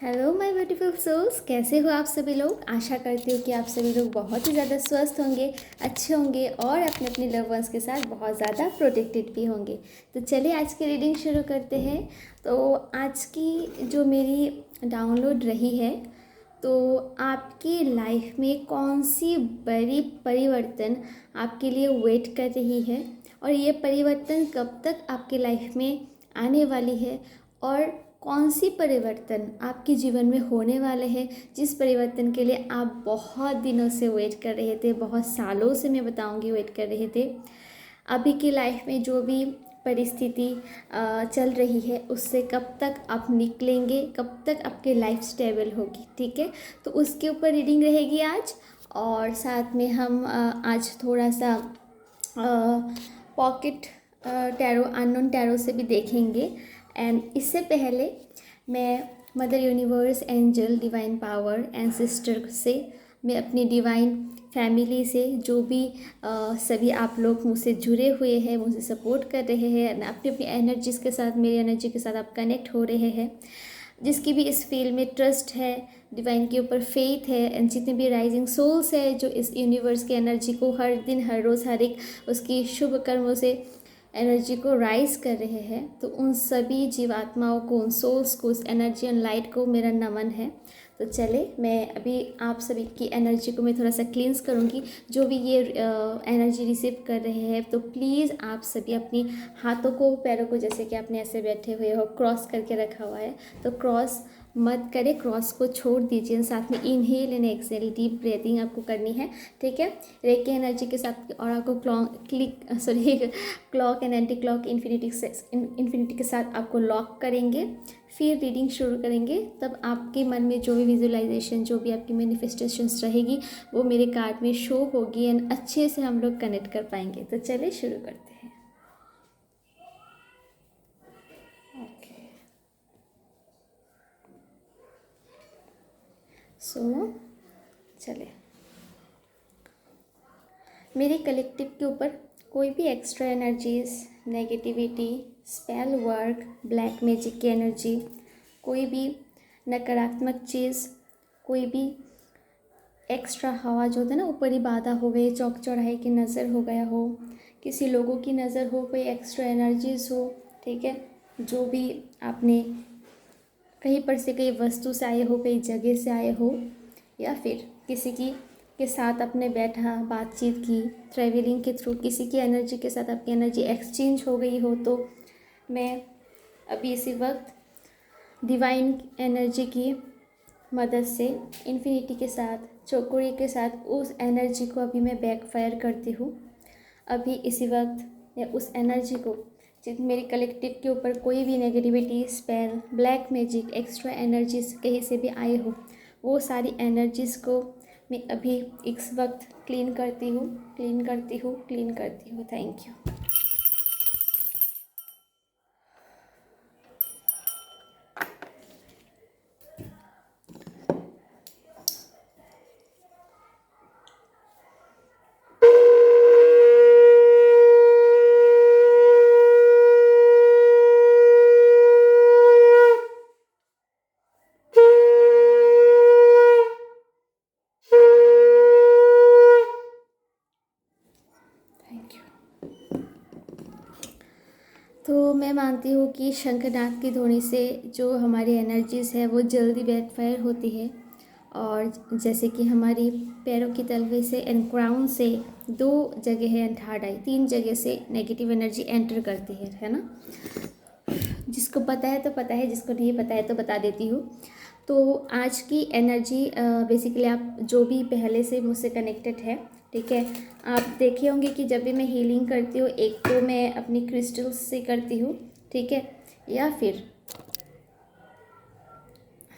Hello my beautiful souls, कैसे हो आप सभी लोग। आशा करती हूँ कि आप सभी लोग बहुत ही ज़्यादा स्वस्थ होंगे, अच्छे होंगे और अपने अपने लव वंस के साथ बहुत ज़्यादा प्रोटेक्टेड भी होंगे। तो चलिए आज की रीडिंग शुरू करते हैं। तो आज की जो मेरी डाउनलोड रही है, तो आपकी लाइफ में कौन सी बड़ी परिवर्तन आपके लिए वेट कर रही है और ये परिवर्तन कब तक आपकी लाइफ में आने वाली है, और कौन सी परिवर्तन आपके जीवन में होने वाले हैं जिस परिवर्तन के लिए आप बहुत दिनों से वेट कर रहे थे, बहुत सालों से मैं बताऊंगी वेट कर रहे थे। अभी की लाइफ में जो भी परिस्थिति चल रही है उससे कब तक आप निकलेंगे, कब तक आपकी लाइफ स्टेबल होगी। ठीक है, तो उसके ऊपर रीडिंग रहेगी आज। और साथ में हम आज थोड़ा सा पॉकेट टैरो, अननोन टैरो से भी देखेंगे। एंड इससे पहले मैं mother universe, angel, divine power, ancestor से, मैं अपनी डिवाइन फैमिली से, जो भी सभी आप लोग मुझसे जुड़े हुए हैं, मुझे सपोर्ट कर रहे हैं, अपनी अपनी एनर्जीज़ के साथ, मेरी एनर्जी के साथ आप कनेक्ट हो रहे हैं, जिसकी भी इस फील्ड में ट्रस्ट है, डिवाइन के ऊपर फेथ है, एंड जितने भी राइजिंग सोल्स है जो इस यूनिवर्स की एनर्जी को हर दिन, हर रोज़, हर एक उसकी शुभ कर्मों से एनर्जी को राइज कर रहे हैं, तो उन सभी जीवात्माओं को, उन सोल्स को, उस एनर्जी एंड लाइट को मेरा नमन है। तो चले, मैं अभी आप सभी की एनर्जी को मैं थोड़ा सा क्लींस करूँगी। जो भी ये एनर्जी रिसीव कर रहे हैं, तो प्लीज़ आप सभी अपनी हाथों को, पैरों को, जैसे कि आपने ऐसे बैठे हुए हो, क्रॉस करके रखा हुआ है, तो क्रॉस मत करें, क्रॉस को छोड़ दीजिए। साथ में inhale and exhale, deep breathing आपको करनी है। ठीक है, रेकी एनर्जी के साथ और आपको clock and anti clock infinity के साथ आपको लॉक करेंगे, फिर रीडिंग शुरू करेंगे। तब आपके मन में जो भी विजुअलाइजेशन, जो भी आपकी मैनिफेस्टेशंस रहेगी, वो मेरे कार्ड में शो होगी एंड अच्छे से हम लोग कनेक्ट कर पाएंगे। तो चलिए शुरू करते हैं। चले, मेरे कलेक्टिव के ऊपर कोई भी extra energies, negativity, spell work, black magic की एनर्जी, कोई भी नकारात्मक चीज़, कोई भी एक्स्ट्रा हवा जो होता है ना, ऊपरी बाधा हो गई, चौक चौराहे की नज़र हो गया हो, किसी लोगों की नज़र हो, कोई एक्स्ट्रा एनर्जीज हो, ठीक है, जो भी आपने कहीं पर से, कहीं वस्तु से आए हो, कहीं जगह से आए हो, या फिर किसी की के साथ आपने बैठा, बातचीत की, ट्रैवलिंग के थ्रू किसी की एनर्जी के साथ आपकी एनर्जी एक्सचेंज हो गई हो, तो मैं अभी इसी वक्त डिवाइन एनर्जी की मदद से, इन्फिनिटी के साथ, चौकोरी के साथ उस एनर्जी को अभी मैं बैकफायर करती हूँ। अभी इसी वक्त मैं उस एनर्जी को, जितनी मेरी कलेक्टिव के ऊपर कोई भी negativity, spell, black magic, extra energies कहीं से भी आए हो, वो सारी एनर्जीज़ को मैं अभी इस वक्त क्लीन करती हूँ, क्लीन करती हूँ, क्लीन करती हूँ। Thank you. तो मैं मानती हूँ कि शंखनाद की ध्वनि से जो हमारी एनर्जीज़ है वो जल्दी बैकफायर होती है, और जैसे कि हमारी पैरों की तलवे से एंड क्राउन से 2 जगह है एंड थर्ड आई, 3 जगह से नेगेटिव एनर्जी एंटर करती है ना। जिसको पता है तो पता है, जिसको नहीं पता है तो बता देती हूँ। तो आज की एनर्जी बेसिकली, आप जो भी पहले से मुझसे कनेक्टेड है, ठीक है, आप देखे होंगे कि जब भी मैं हीलिंग करती हूँ, एक तो मैं अपनी क्रिस्टल्स से करती हूँ, ठीक है, या फिर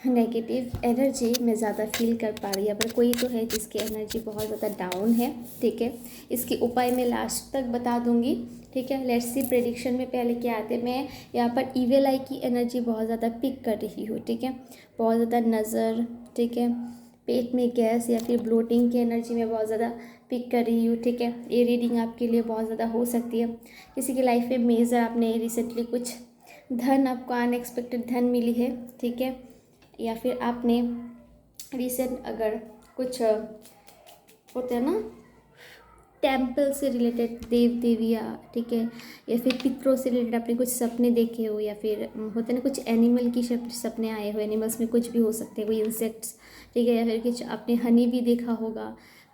नेगेटिव एनर्जी मैं ज़्यादा फील कर पा रही है, पर कोई तो है जिसकी एनर्जी बहुत ज़्यादा डाउन है, ठीक है। इसके उपाय मैं लास्ट तक बता दूंगी, ठीक है। लेट्स सी प्रेडिक्शन में पहले क्या आते हैं। मैं यहाँ पर इविल आई की एनर्जी बहुत ज़्यादा पिक कर रही हूँ, ठीक है, बहुत ज़्यादा नज़र, ठीक है, पेट में गैस या फिर ब्लोटिंग की एनर्जी में बहुत ज़्यादा पिक कर रही हूँ, ठीक है। ये रीडिंग आपके लिए बहुत ज़्यादा हो सकती है। किसी की लाइफ में मेजर आपने रिसेंटली कुछ धन, आपको अनएक्सपेक्टेड धन मिली है, ठीक है, या फिर आपने रिसेंट अगर कुछ होते हैं ना टेम्पल से रिलेटेड, देव देवियाँ, ठीक है, या फिर पितरों से रिलेटेड आपने कुछ सपने देखे हो, या फिर होते हैं ना कुछ एनिमल की सपने आए हो, एनिमल्स में कुछ भी हो सकते हैं, कोई इंसेक्ट्स, ठीक है, या फिर कुछ आपने हनी भी देखा होगा,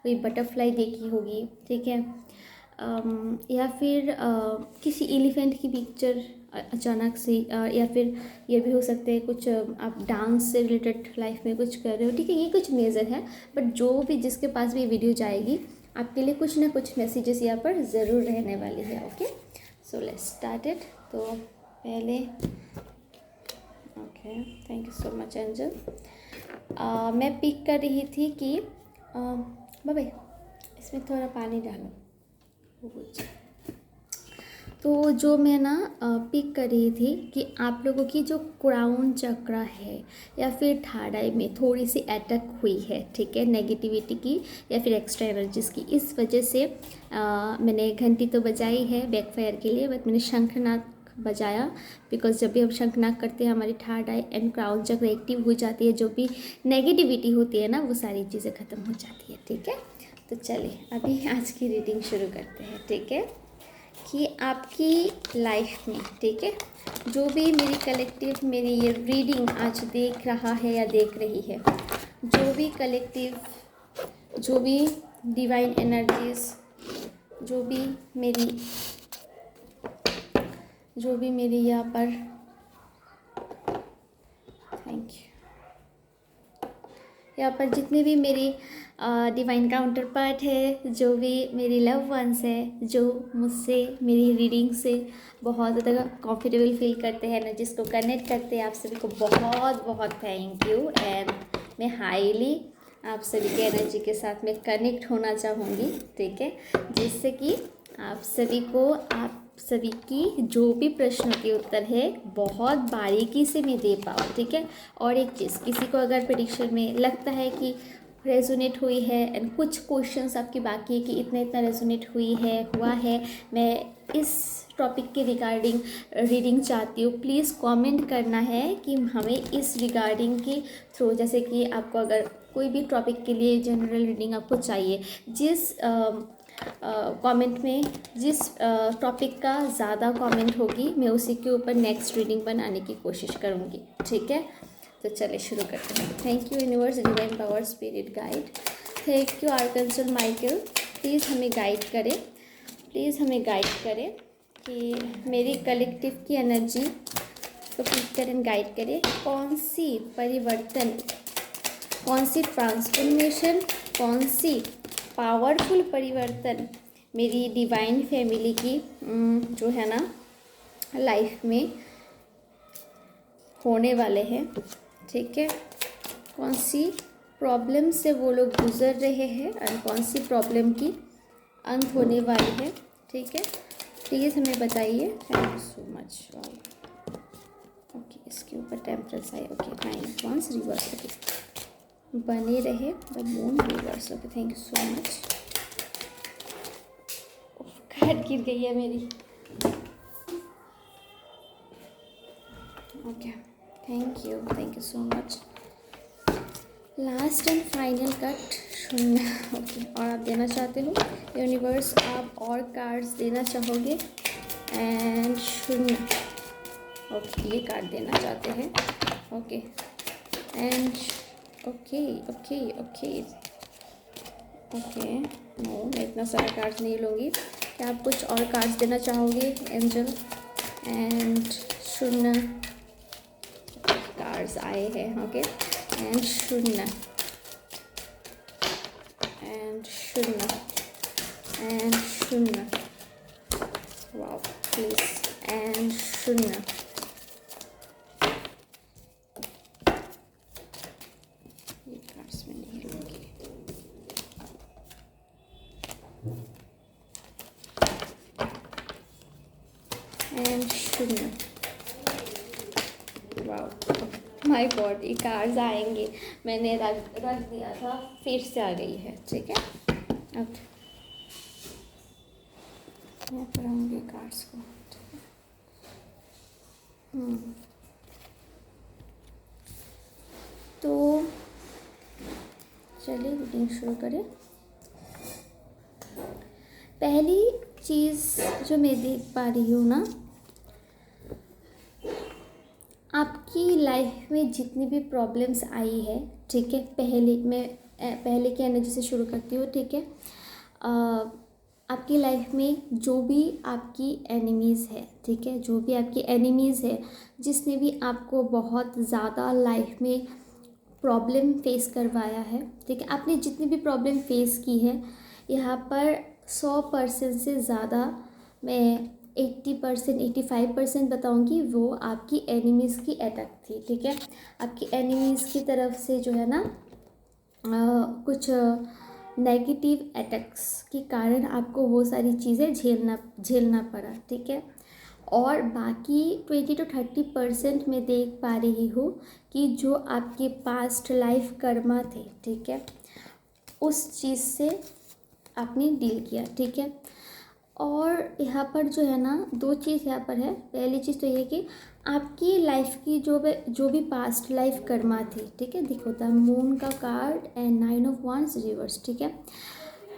कोई बटरफ्लाई देखी होगी, ठीक है, या फिर किसी एलिफेंट की पिक्चर अचानक से, या फिर ये भी हो सकते हैं कुछ आप डांस से रिलेटेड लाइफ में कुछ कर रहे हो, ठीक है, ये कुछ मेजर है, बट जो भी जिसके पास भी ये वीडियो जाएगी आपके लिए कुछ ना कुछ मैसेजेस यहाँ पर ज़रूर रहने वाली है। Okay, so let's start it. तो पहले okay, thank you so much angel. मैं पिक कर रही थी कि बाबे इसमें थोड़ा पानी डालो। तो जो मैं ना पिक कर रही थी कि आप लोगों की जो क्राउन चक्रा है या फिर थर्ड आई में थोड़ी सी अटैक हुई है, ठीक है, नेगेटिविटी की या फिर एक्स्ट्रा एनर्जीज की, इस वजह से मैंने घंटी तो बजाई है बैकफायर के लिए, बट मैंने शंखनाद बजाया बिकॉज जब भी हम शंखनाद करते हैं हमारी थर्ड आई एंड क्राउन चक्र एक्टिव हो जाती है, जो भी नेगेटिविटी होती है ना वो सारी चीज़ें ख़त्म हो जाती है, ठीक है। तो चलिए अभी आज की रीडिंग शुरू करते हैं, ठीक है, कि आपकी लाइफ में, ठीक है, जो भी मेरी कलेक्टिव मेरी ये रीडिंग आज देख रहा है या देख रही है, जो भी कलेक्टिव, जो भी डिवाइन एनर्जीज, जो भी मेरी यहाँ पर, थैंक यू, यहाँ पर जितने भी मेरी डिवाइन काउंटर पार्ट है, जो भी मेरी लव वंस है, जो मुझसे मेरी रीडिंग से बहुत ज़्यादा कंफर्टेबल फील करते हैं ना, जिसको कनेक्ट करते हैं, आप सभी को बहुत बहुत थैंक यू। एंड मैं हाईली आप सभी के एनर्जी के साथ में कनेक्ट होना चाहूँगी, ठीक है, जिससे कि आप सभी की जो भी प्रश्नों के उत्तर है बहुत बारीकी से मैं दे पाऊँ, ठीक है। और एक चीज़, किसी को अगर प्रेडिक्शन में लगता है कि रेजोनेट हुई है एंड कुछ क्वेश्चंस आपकी बाकी है कि इतना रेजोनेट हुआ है, मैं इस टॉपिक के रिगार्डिंग रीडिंग चाहती हूँ, प्लीज़ कमेंट करना है कि हमें इस रिगार्डिंग के थ्रू, जैसे कि आपको अगर कोई भी टॉपिक के लिए जनरल रीडिंग आपको चाहिए, जिस कमेंट में जिस टॉपिक का ज़्यादा कमेंट होगी मैं उसी के ऊपर नेक्स्ट रीडिंग बनाने की कोशिश करूँगी, ठीक है। तो चलिए शुरू करते हैं। Thank you universe, divine power, spirit guide, thank you archangel Michael, please हमें गाइड करें, प्लीज़ हमें गाइड करें कि मेरी कलेक्टिव की एनर्जी को पिक करें, गाइड करें, कौन सी परिवर्तन, कौन सी ट्रांसफॉर्मेशन, कौन सी पावरफुल परिवर्तन मेरी डिवाइन फैमिली की जो है ना लाइफ में होने वाले हैं, ठीक है, कौन सी प्रॉब्लम से वो लोग गुजर रहे हैं और कौन सी प्रॉब्लम की अंत होने वाली है, ठीक है, प्लीज़ हमें बताइए। Thank you so much. Okay, इसके ऊपर टेम्परेचर है, ओके, 9 वंस रिवर्स, ओके, बने रहे the moon reverse, okay, thank you so much. Card गिर गई है मेरी, okay, thank you so much. Last and final cut शून्य, ओके, और आप देना चाहते हो यूनिवर्स, आप और कार्ड्स देना चाहोगे एंड शून्य, ओके, ये कार्ड देना चाहते हैं, okay, and okay okay okay okay, no मैं इतना सारा कार्ड्स नहीं लूँगी, क्या आप कुछ और कार्ड्स देना चाहोगे एंजल, एंड शून्य कार्ड्स आए हैं, ओके, एंड शून्य एंड शून्य एंड शून्य, वाओ, प्लीज, एंड शून्य, ये कार्ड्स में नहीं लूँगी, एंड शून्य, वाओ, माय गॉड, ये कार्ड्स आएंगे, मैंने रख दिया था, फिर से आ गई है, ठीक है। ओके, मैं पढ़ाऊँगी कार्ड्स को, ठीक है। चलिए रीडिंग शुरू करें। पहली चीज़ जो मैं देख पा रही हूँ ना, आपकी लाइफ में जितनी भी प्रॉब्लम्स आई है, ठीक है, पहले की एनर्जी से शुरू करती हूँ, ठीक है। आपकी लाइफ में जो भी आपकी एनिमीज़ है, ठीक है, जो भी आपकी एनिमीज़ है, जिसने भी आपको बहुत ज़्यादा लाइफ में प्रॉब्लम फेस करवाया है, ठीक है, आपने जितनी भी प्रॉब्लम फेस की है, यहाँ पर 100% से ज़्यादा मैं 80% 85% बताऊँगी वो आपकी एनिमीज़ की अटैक थी, ठीक है। आपकी एनिमीज़ की तरफ से जो है ना कुछ नेगेटिव अटैक्स के कारण आपको वो सारी चीज़ें झेलना पड़ा, ठीक है। और बाकी 20 to 30% मैं देख पा रही हूँ कि जो आपके पास्ट लाइफ कर्मा थे, ठीक है, उस चीज़ से आपने डील किया, ठीक है। और यहाँ पर जो है ना 2 चीज़ यहाँ पर है। पहली चीज़ तो ये कि आपकी लाइफ की जो भी पास्ट लाइफ कर्मा थी, ठीक है, देखो द मून का card and 9 of Wands reverse, ठीक है।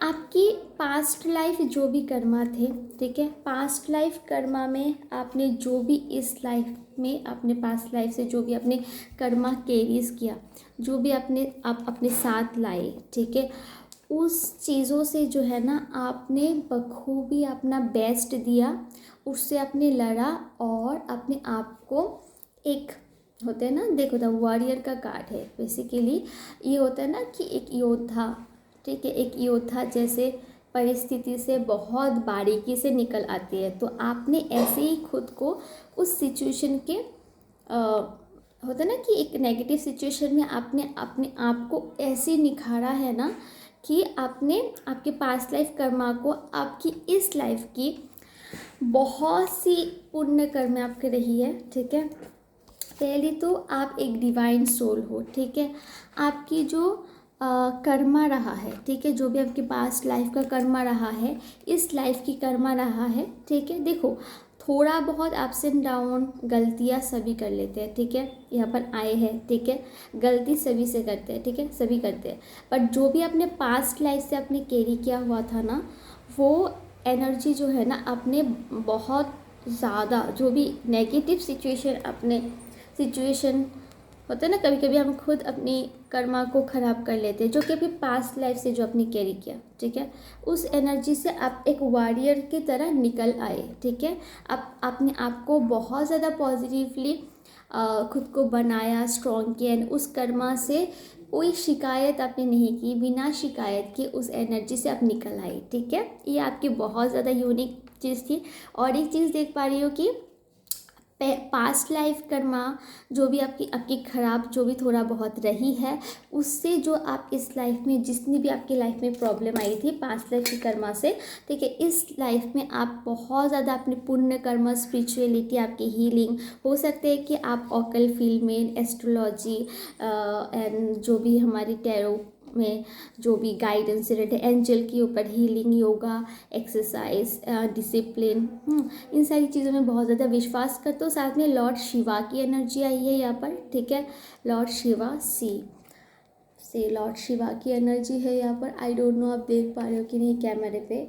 आपकी पास्ट लाइफ जो भी कर्मा थे, ठीक है, पास्ट लाइफ कर्मा में आपने जो भी इस लाइफ में अपने पास्ट लाइफ से जो भी अपने कर्मा कैरीज किया, जो भी आप अपने साथ लाए, ठीक है, उस चीज़ों से जो है ना आपने बखूबी अपना बेस्ट दिया, उससे आपने लड़ा और अपने आप को एक होता है ना, देखो द वॉरियर का कार्ड है बेसिकली, ये होता है ना कि एक योद्धा, ठीक है, एक योद्धा जैसे परिस्थिति से बहुत बारीकी से निकल आती है, तो आपने ऐसे ही खुद को उस सिचुएशन के होता है ना कि एक नेगेटिव सिचुएशन में आपने अपने आप को ऐसे निखारा है ना कि आपने आपके पास्ट लाइफ कर्मा को आपकी इस लाइफ की बहुत सी पुण्य कर्म आपके रही है, ठीक है। पहली तो आप एक डिवाइन सोल हो, ठीक है। आपकी जो कर्मा रहा है, ठीक है, जो भी आपके पास्ट लाइफ का कर्मा रहा है, इस लाइफ की कर्मा रहा है, ठीक है। देखो थोड़ा बहुत अप्स एंड डाउन गलतियाँ सभी कर लेते हैं, ठीक है, यहाँ पर आए हैं, ठीक है, गलती सभी से करते हैं, ठीक है, सभी करते हैं। बट जो भी अपने पास्ट लाइफ से आपने कैरी किया हुआ था ना, वो एनर्जी जो है ना आपने बहुत ज़्यादा जो भी नेगेटिव सिचुएशन होता है ना, कभी कभी हम खुद अपनी कर्मा को ख़राब कर लेते हैं, जो कि अभी पास्ट लाइफ से जो आपने कैरी किया, ठीक है, उस एनर्जी से आप एक वॉरियर की तरह निकल आए, ठीक है। आप अपने आप को बहुत ज़्यादा पॉजिटिवली खुद को बनाया, स्ट्रॉन्ग किया, एंड उस कर्मा से कोई शिकायत आपने नहीं की, बिना शिकायत के उस एनर्जी से आप निकल आए, ठीक है। ये आपकी बहुत ज़्यादा यूनिक चीज़ थी। और एक चीज़ देख पा रही हो कि पास्ट लाइफ कर्मा जो भी आपकी ख़राब जो भी थोड़ा बहुत रही है, उससे जो आप इस लाइफ में जितनी भी आपकी लाइफ में प्रॉब्लम आई थी पास्ट लाइफ की कर्मा से, ठीक है, इस लाइफ में आप बहुत ज़्यादा अपने पुण्य कर्मा, स्पिरिचुअलिटी, आपकी हीलिंग, हो सकते हैं कि आप ऑकल फील्ड में, एस्ट्रोलॉजी एंड जो भी हमारी टैरो में जो भी गाइडेंस रिलेटेड, एंजल के ऊपर हीलिंग, योगा, एक्सरसाइज, डिसिप्लिन, इन सारी चीज़ों में बहुत ज़्यादा विश्वास करते हो। साथ में लॉर्ड शिवा की एनर्जी आई है यहाँ पर, ठीक है, लॉर्ड शिवा से लॉर्ड शिवा की एनर्जी है यहाँ पर। आई डोंट नो आप देख पा रहे हो कि नहीं कैमरे पे,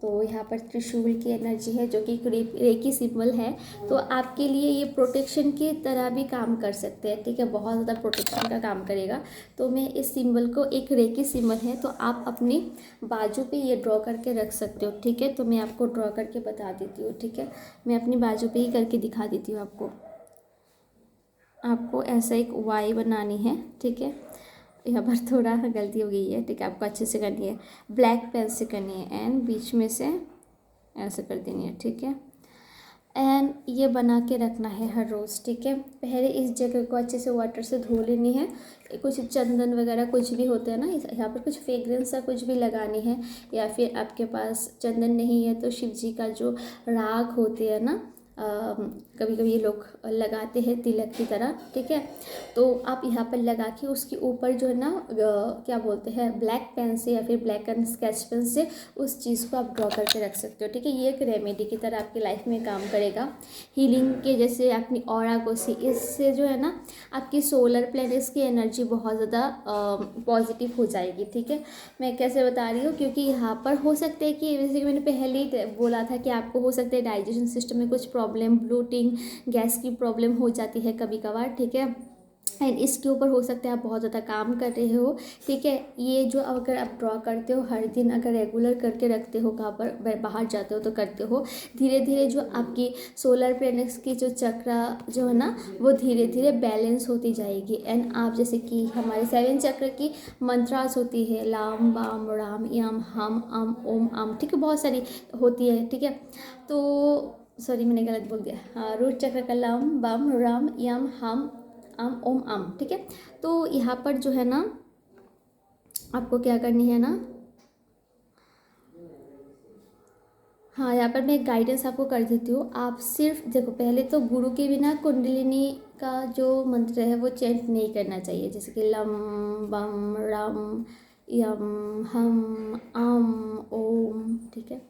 तो यहाँ पर त्रिशूल की एनर्जी है जो कि रेकी सिंबल है, तो आपके लिए ये प्रोटेक्शन की तरह भी काम कर सकते हैं, ठीक है, बहुत ज़्यादा प्रोटेक्शन का काम करेगा। तो मैं इस सिंबल को, एक रेकी सिंबल है, तो आप अपनी बाजू पे ये ड्रॉ करके रख सकते हो, ठीक है। तो मैं आपको ड्रॉ करके बता देती हूँ, ठीक है, मैं अपनी बाजू पे ही करके दिखा देती हूँ आपको ऐसा एक वाई बनानी है, ठीक है। यहाँ पर थोड़ा गलती हो गई है, ठीक है, आपको अच्छे से करनी है, ब्लैक पेन से करनी है, एंड बीच में से ऐसे कर देनी है, ठीक है। एंड ये बना के रखना है हर रोज़, ठीक है। पहले इस जगह को अच्छे से वाटर से धो लेनी है, कुछ चंदन वगैरह कुछ भी होता है ना, यहाँ पर कुछ फ्रेग्रेंस या कुछ भी लगानी है, या फिर आपके पास चंदन नहीं है तो शिव जी का जो राग होते हैं ना, कभी कभी ये लोग लगाते हैं तिलक की तरह, ठीक है। तो आप यहाँ पर लगा के उसके ऊपर जो है ना क्या बोलते हैं, ब्लैक पेन से या फिर ब्लैक एंड स्केच पेन से उस चीज़ को आप ड्रॉ करके रख सकते हो, ठीक है। ये एक रेमेडी की तरह आपकी लाइफ में काम करेगा, हीलिंग के जैसे अपनी ऑरा को सी, इससे जो है ना आपकी सोलर प्लेनेट्स की एनर्जी बहुत ज़्यादा पॉजिटिव हो जाएगी, ठीक है। मैं कैसे बता रही हूँ, क्योंकि यहाँ पर हो सकता है कि जैसे कि मैंने पहले ही बोला था कि आपको हो सकता है डाइजेशन सिस्टम में कुछ प्रॉब्लम, ब्लोटिंग, गैस की प्रॉब्लम हो जाती है कभी कभार, ठीक है। एंड इसके ऊपर हो सकता है आप बहुत ज़्यादा काम कर रहे हो, ठीक है। ये जो अगर आप ड्रॉ करते हो हर दिन, अगर रेगुलर करके रखते हो, कहाँ पर बाहर जाते हो तो करते हो, धीरे धीरे जो आपकी सोलर प्लेनेट्स की जो चक्र जो है ना वो धीरे धीरे बैलेंस होती जाएगी। एंड आप जैसे कि हमारे 7 चक्र की मंत्रास होती है, लाम बाम राम यम हम अम ओम अम, ठीक है, बहुत सारी होती है, ठीक है। तो सॉरी मैंने गलत बोल दिया, हाँ, रूट चक्र का लाम बाम राम यम हम अम ओम अम, ठीक है। तो यहाँ पर जो है ना आपको क्या करनी है ना, हाँ, यहाँ पर मैं एक गाइडेंस आपको कर देती हूँ। आप सिर्फ देखो, पहले तो गुरु के बिना कुंडलिनी का जो मंत्र है वो चेंट नहीं करना चाहिए, जैसे कि लम बम रम यम हम आम ओम, ठीक है।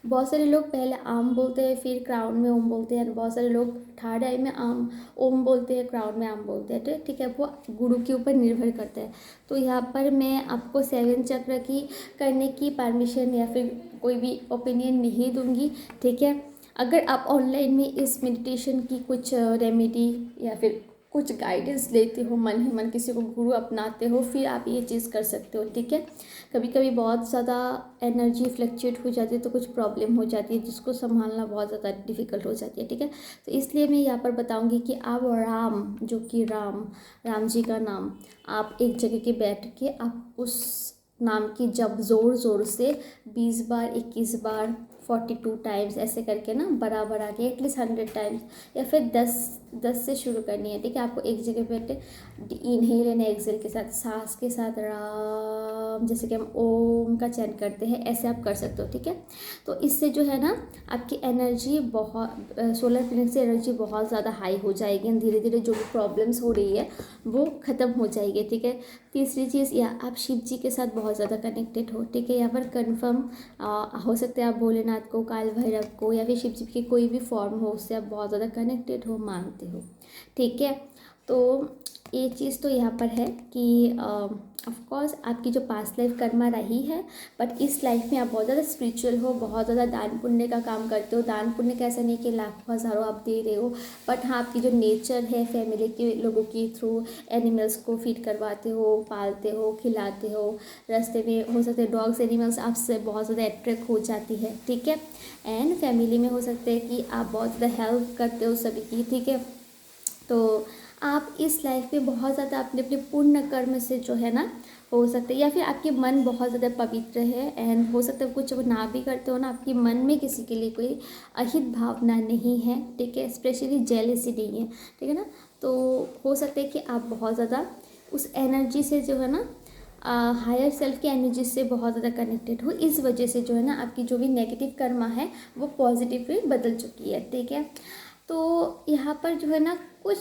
बहुत सारे लोग पहले आम बोलते हैं फिर क्राउन में ओम बोलते हैं, बहुत सारे लोग थर्ड आई में आम ओम बोलते हैं, क्राउन में आम बोलते हैं, ठीक है। वो गुरु के ऊपर निर्भर करता है। तो यहाँ पर मैं आपको 7 चक्र की करने की परमिशन या फिर कोई भी ओपिनियन नहीं दूंगी, ठीक है। अगर आप ऑनलाइन में इस मेडिटेशन की कुछ रेमेडी या फिर कुछ गाइडेंस लेते हो, मन ही मन किसी को गुरु अपनाते हो, फिर आप ये चीज़ कर सकते हो, ठीक है। कभी कभी बहुत ज़्यादा एनर्जी फ्लक्चुएट हो जाती है तो कुछ प्रॉब्लम हो जाती है जिसको संभालना बहुत ज़्यादा डिफ़िकल्ट हो जाती है, ठीक है। तो इसलिए मैं यहाँ पर बताऊँगी कि आप राम, जो कि राम जी का नाम, आप एक जगह के बैठ के आप उस नाम की जब ज़ोर ज़ोर से 20 बार, 21 बार, 42 टाइम्स ऐसे करके ना बराबर आके एटलीस्ट 100 टाइम्स या फिर 10 से शुरू करनी है, ठीक है। आपको एक जगह बैठे इनहेल एंड एक्सेल के साथ, सांस के साथ राम, जैसे कि हम ओम का चैन करते हैं, ऐसे आप कर सकते हो, ठीक है। तो इससे जो है ना आपकी एनर्जी बहुत, सोलर प्लेनेट से एनर्जी बहुत ज़्यादा हाई हो जाएगी, धीरे धीरे जो भी प्रॉब्लम्स हो रही है वो ख़त्म हो जाएगी, ठीक है। तीसरी चीज़, या आप शिव जी के साथ बहुत ज़्यादा कनेक्टेड हो, ठीक है। यहाँ पर कन्फर्म हो सकता है आप भोलेनाथ को, काल भैरव को या फिर शिव जी की कोई भी फॉर्म हो उससे आप बहुत ज़्यादा कनेक्टेड हो, मानते हो, ठीक है। तो एक चीज़ तो यहाँ पर है कि ऑफ कोर्स आपकी जो पास्ट लाइफ कर्मा रही है, बट इस लाइफ में आप बहुत ज़्यादा स्पिरिचुअल हो, बहुत ज़्यादा दान पुण्य का काम करते हो। दान पुण्य का ऐसा नहीं कि लाखों हज़ारों आप दे रहे हो, बट हाँ आपकी जो नेचर है, फैमिली के लोगों की थ्रू एनिमल्स को फीड करवाते हो, पालते हो, खिलाते हो, रास्ते में हो सकते हैं डॉग्स, एनिमल्स आपसे बहुत ज़्यादा अट्रैक्ट हो जाती है, ठीक है। एंड फैमिली में हो सकता है कि आप बहुत ज़्यादा हेल्प करते हो सभी की, ठीक है। तो आप इस लाइफ में बहुत ज़्यादा अपने अपने पुण्य कर्म से जो है ना, हो सकता है या फिर आपके मन बहुत ज़्यादा पवित्र है, एंड हो सकता है कुछ ना भी करते हो ना, आपके मन में किसी के लिए कोई अहित भावना नहीं है, ठीक है, स्पेशली जेलसी नहीं है, ठीक है ना। तो हो सकता है कि आप बहुत ज़्यादा उस एनर्जी से जो है ना, हायर सेल्फ की एनर्जी से बहुत ज़्यादा कनेक्टेड हो, इस वजह से जो है ना आपकी जो भी नेगेटिव कर्मा है वो पॉजिटिव में बदल चुकी है, ठीक है। तो यहाँ पर जो है ना कुछ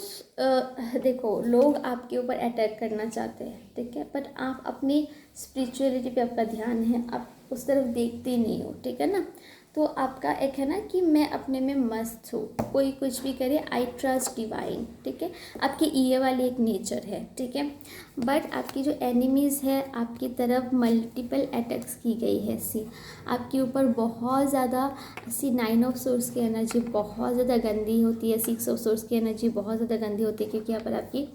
देखो, लोग आपके ऊपर अटैक करना चाहते हैं, ठीक है, बट आप अपनी स्पिरिचुअलिटी पे आपका ध्यान है, आप उस तरफ देखते नहीं हो, ठीक है ना। तो आपका एक है ना कि मैं अपने में मस्त हूँ, कोई कुछ भी करे, आई ट्रस्ट डिवाइन, ठीक है। आपकी ये वाली एक नेचर है, ठीक है। बट आपकी जो एनिमीज़ है आपकी तरफ मल्टीपल अटैक्स की गई है, सी आपके ऊपर बहुत ज़्यादा, सी 9 ऑफ सोर्स की एनर्जी बहुत ज़्यादा गंदी होती है, 6 ऑफ सोर्स की एनर्जी बहुत ज़्यादा गंदी होती है, क्योंकि यहाँ पर आपकी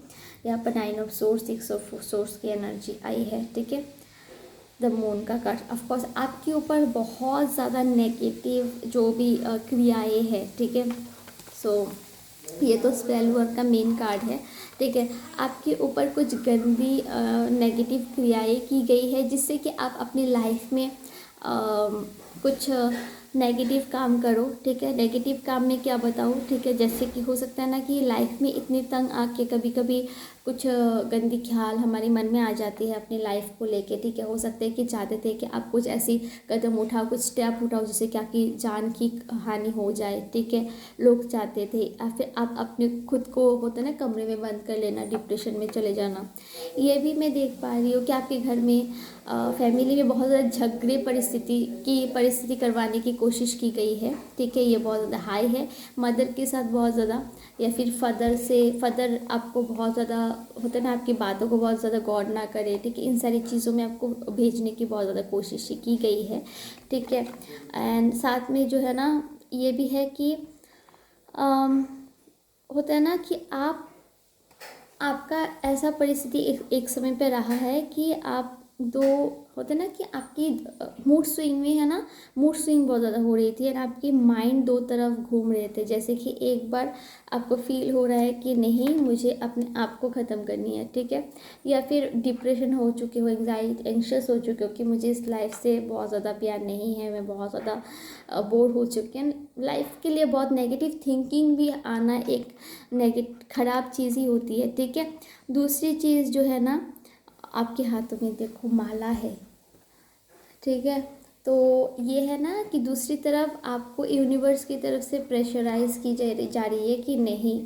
यहाँ पर 9 ऑफ सोर्स, 6 ऑफ सोर्स की एनर्जी आई है, ठीक है। द मून का कार्ड, ऑफकोर्स आपके ऊपर बहुत ज़्यादा नेगेटिव जो भी क्रियाएँ हैं, ठीक है। सो ये तो स्पेल वर्क का मेन कार्ड है, ठीक है। आपके ऊपर कुछ गंदी नेगेटिव क्रियाएँ की गई है जिससे कि आप अपनी लाइफ में कुछ नेगेटिव काम करो, ठीक है। नेगेटिव काम में क्या बताऊँ, ठीक है, जैसे कि हो सकता है ना कि लाइफ में इतनी तंग आके कभी कभी कुछ गंदी ख्याल हमारे मन में आ जाती है अपनी लाइफ को लेके, ठीक है। हो सकता है कि चाहते थे कि आप कुछ ऐसी कदम उठाओ, कुछ स्टेप उठाओ जिससे क्या कि जान की हानि हो जाए, ठीक है। लोग चाहते थे, या फिर आप अपने खुद को होता है ना कमरे में बंद कर लेना, डिप्रेशन में चले जाना। ये भी मैं देख पा रही हूँ कि आपके घर में फैमिली में बहुत ज़्यादा झगड़े परिस्थिति करवाने की कोशिश की गई है, ठीक है। ये बहुत ज़्यादा हाई है। मदर के साथ बहुत ज़्यादा, या फिर फदर आपको बहुत ज़्यादा होता है ना, आपकी बातों को बहुत ज़्यादा गौर ना करे, ठीक है। इन सारी चीज़ों में आपको भेजने की बहुत ज़्यादा कोशिश की गई है, ठीक है। एंड साथ में जो है ना ये भी है कि होता है ना कि आपका ऐसा परिस्थिति एक समय पे रहा है कि आप दो होता है ना कि आपकी मूड स्विंग में है ना, मूड स्विंग बहुत ज़्यादा हो रही थी और आपकी माइंड दो तरफ घूम रहे थे। जैसे कि एक बार आपको फील हो रहा है कि नहीं मुझे अपने आप को ख़त्म करनी है, ठीक है। या फिर डिप्रेशन हो चुके हो, एंग्जाइटी एंशियस हो चुके हो कि मुझे इस लाइफ से बहुत ज़्यादा प्यार नहीं है, मैं बहुत ज़्यादा बोर हो चुकी हूँ लाइफ के लिए। बहुत नेगेटिव थिंकिंग भी आना एक ख़राब चीज़ ही होती है, ठीक है। दूसरी चीज़ जो है ना, आपके हाथों में देखो माला है, ठीक है। तो ये है ना कि दूसरी तरफ आपको यूनिवर्स की तरफ से प्रेशराइज की जा रही है कि नहीं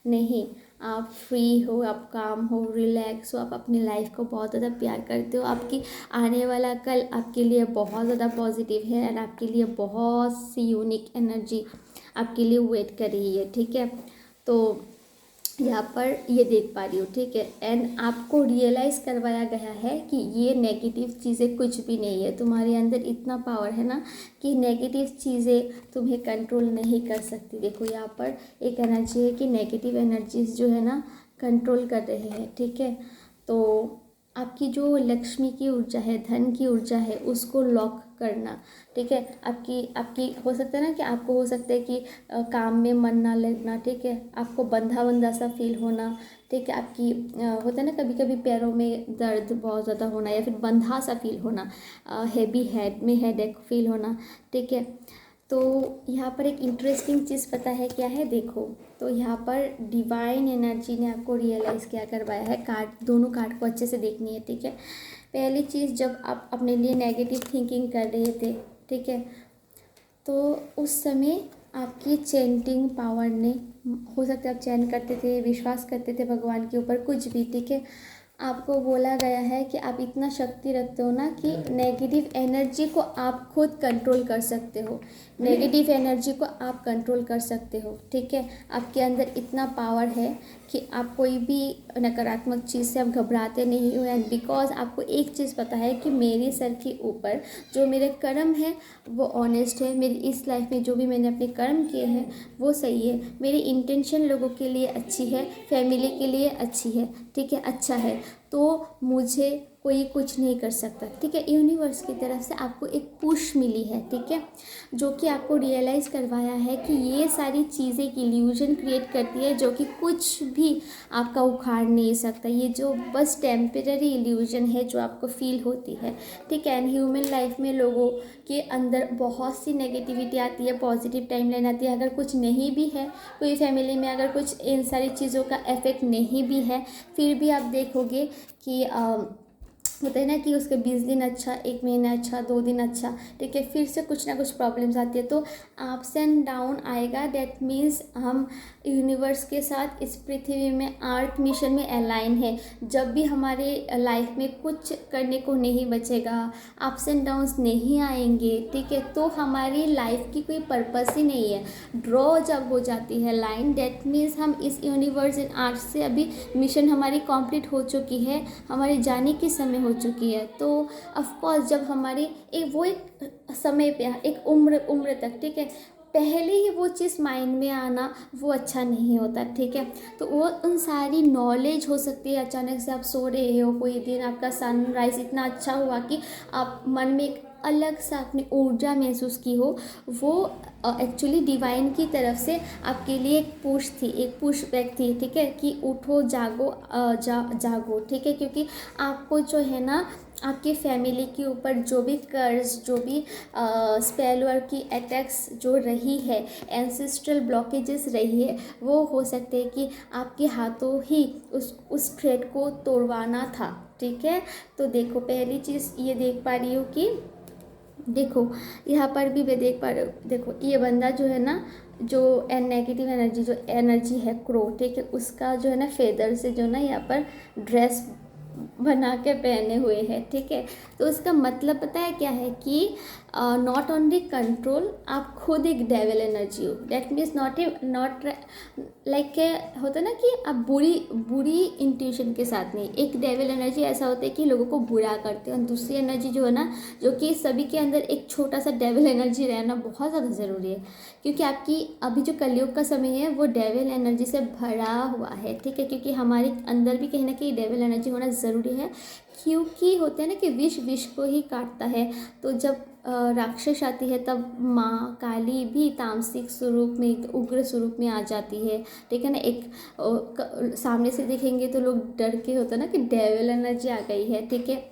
नहीं, आप फ्री हो, आप काम हो, रिलैक्स हो, आप अपनी लाइफ को बहुत ज़्यादा प्यार करते हो, आपकी आने वाला कल आपके लिए बहुत ज़्यादा पॉजिटिव है और आपके लिए बहुत सी यूनिक एनर्जी आपके लिए वेट कर रही है, ठीक है। तो यहाँ पर ये देख पा रही हूँ, ठीक है। एंड आपको रियलाइज़ करवाया गया है कि ये नेगेटिव चीज़ें कुछ भी नहीं है। तुम्हारे अंदर इतना पावर है ना कि नेगेटिव चीज़ें तुम्हें कंट्रोल नहीं कर सकती। देखो यहाँ पर एक एनर्जी है कि नेगेटिव एनर्जीज जो है ना कंट्रोल कर रहे हैं, ठीक है। तो आपकी जो लक्ष्मी की ऊर्जा है, धन की ऊर्जा है, उसको लॉक करना, ठीक है। आपकी हो सकता है ना कि आपको हो सकता है कि काम में मन ना लगना, ठीक है। आपको बंधा सा फील होना, ठीक है। आपकी होता है ना कभी कभी पैरों में दर्द बहुत ज़्यादा होना, या फिर बंधा सा फील होना, हेवी हेड में हेडेक फील होना, ठीक है। तो यहाँ पर एक इंटरेस्टिंग चीज़ पता है क्या है, देखो। तो यहाँ पर डिवाइन एनर्जी ने आपको रियलाइज़ क्या करवाया है, कार्ड दोनों कार्ड को अच्छे से देखनी है, ठीक है। पहली चीज़, जब आप अपने लिए नेगेटिव थिंकिंग कर रहे थे, ठीक है, तो उस समय आपकी चैंटिंग पावर ने, हो सकता है आप चैन करते थे, विश्वास करते थे भगवान के ऊपर, कुछ भी, ठीक है। आपको बोला गया है कि आप इतना शक्ति रखते हो ना कि नेगेटिव एनर्जी को आप खुद कंट्रोल कर सकते हो, नेगेटिव एनर्जी को आप कंट्रोल कर सकते हो, ठीक है। आपके अंदर इतना पावर है कि आप कोई भी नकारात्मक चीज़ से आप घबराते नहीं हो। एंड बिकॉज आपको एक चीज़ पता है कि मेरे सर के ऊपर जो मेरे कर्म है वो ऑनेस्ट है, मेरी इस लाइफ में जो भी मैंने अपने कर्म किए हैं वो सही है, मेरी इंटेंशन लोगों के लिए अच्छी है, फैमिली के लिए अच्छी है, ठीक है, अच्छा है, तो मुझे कोई कुछ नहीं कर सकता, ठीक है। यूनिवर्स की तरफ से आपको एक पुश मिली है, ठीक है, जो कि आपको रियलाइज़ करवाया है कि ये सारी चीज़ें की इल्यूजन क्रिएट करती है जो कि कुछ भी आपका उखाड़ नहीं सकता। ये जो बस टेम्पररी इल्यूजन है जो आपको फील होती है, ठीक है। एंड ह्यूमन लाइफ में लोगों के अंदर बहुत सी नेगेटिविटी आती है, पॉजिटिव टाइमलाइन आती है। अगर कुछ नहीं भी है, कोई फैमिली में अगर कुछ इन सारी चीज़ों का इफेक्ट नहीं भी है, फिर भी आप देखोगे कि होता है ना कि उसके 20 दिन अच्छा, 1 महीना अच्छा, 2 दिन अच्छा, ठीक है, फिर से कुछ ना कुछ प्रॉब्लम्स आती है। तो अप्स एंड डाउन आएगा, दैट मीन्स हम यूनिवर्स के साथ इस पृथ्वी में अर्थ मिशन में अलाइन है। जब भी हमारे लाइफ में कुछ करने को नहीं बचेगा, अप्स एंड डाउन्स नहीं आएंगे, ठीक है, तो हमारी लाइफ की कोई पर्पस ही नहीं है। ड्रॉ जब हो जाती है लाइन, दैट मीन्स हम इस यूनिवर्स एंड अर्थ से अभी मिशन हमारी कंप्लीट हो चुकी है, हमारे जाने की समय हो चुकी है। तो ऑफकोर्स जब हमारी एक समय पे, एक उम्र तक, ठीक है, पहले ही वो चीज़ माइंड में आना वो अच्छा नहीं होता, ठीक है। तो वो उन सारी नॉलेज हो सकती है, अचानक से आप सो रहे हो, कोई दिन आपका सनराइज़ इतना अच्छा हुआ कि आप मन में एक अलग सा अपनी ऊर्जा महसूस की हो, वो एक्चुअली डिवाइन की तरफ से आपके लिए एक पुश थी, एक पुश बैक थी, ठीक है, कि उठो, जागो, जागो, ठीक है। क्योंकि आपको जो है ना आपकी फैमिली के ऊपर जो भी कर्ज, जो भी स्पेल वर्क की अटैक्स जो रही है, एंसेस्ट्रल ब्लॉकेजेस रही है, वो हो सकते हैं कि आपके हाथों ही उस थ्रेड को तोड़वाना था। ठीक है, तो देखो पहली चीज़ ये देख पा रही हूँ कि देखो यहाँ पर भी मैं देख पा रही हूँ, देखो ये बंदा जो है ना, जो नेगेटिव एनर्जी, जो एनर्जी है क्रो, ठीक है, उसका जो है ना फेदर से जो ना यहाँ पर ड्रेस बना के पहने हुए हैं। ठीक है, तो उसका मतलब पता है क्या है कि नॉट ओनली कंट्रोल, आप खुद एक डेविल एनर्जी हो। डेट मीन्स नॉट लाइक होता है ना कि आप बुरी इंट्यूशन के साथ नहीं। एक डेविल एनर्जी ऐसा होता है कि लोगों को बुरा करते हैं, और दूसरी एनर्जी जो है ना, जो कि सभी के अंदर एक छोटा सा डेविल एनर्जी रहना बहुत ज़्यादा ज़रूरी है, क्योंकि आपकी अभी जो कलयुग का समय है वो डेविल एनर्जी से भरा हुआ है। ठीक है, क्योंकि हमारे अंदर भी कहीं ना कहीं डेविल एनर्जी होना ज़रूरी है, क्योंकि होते हैं ना कि विष को ही काटता है। तो जब राक्षस आती है तब माँ काली भी तामसिक स्वरूप में, उग्र स्वरूप में आ जाती है। ठीक है ना, एक सामने से देखेंगे तो लोग डर के होता है ना कि डेविल एनर्जी आ गई है। ठीक है,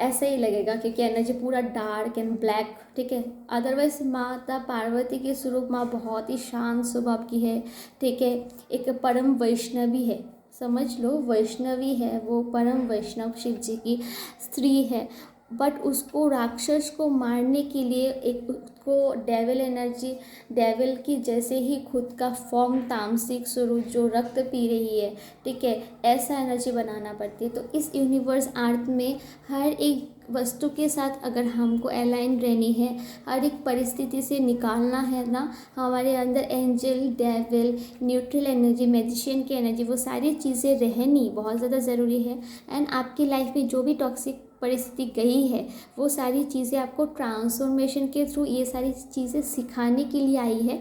ऐसा ही लगेगा क्योंकि एनर्जी पूरा डार्क एंड ब्लैक। ठीक है, अदरवाइज माता पार्वती के स्वरूप माँ बहुत ही शांत स्वभाव की है। ठीक है, एक परम वैष्णवी है, समझ लो वैष्णवी है वो, परम वैष्णव शिव जी की स्त्री है। बट उसको राक्षस को मारने के लिए एक उसको डेविल एनर्जी, डेविल की जैसे ही खुद का फॉर्म, तामसिक स्वरूप जो रक्त पी रही है, ठीक है, ऐसा एनर्जी बनाना पड़ती है। तो इस यूनिवर्स आर्ट में हर एक वस्तु के साथ अगर हमको अलाइन रहनी है, हर एक परिस्थिति से निकालना है ना, हमारे अंदर angel, devil, neutral energy, magician की एनर्जी, वो सारी चीज़ें रहनी बहुत ज़्यादा ज़रूरी है। एंड आपकी लाइफ में जो भी टॉक्सिक परिस्थिति गई है, वो सारी चीज़ें आपको ट्रांसफॉर्मेशन के थ्रू ये सारी चीज़ें सिखाने के लिए आई है।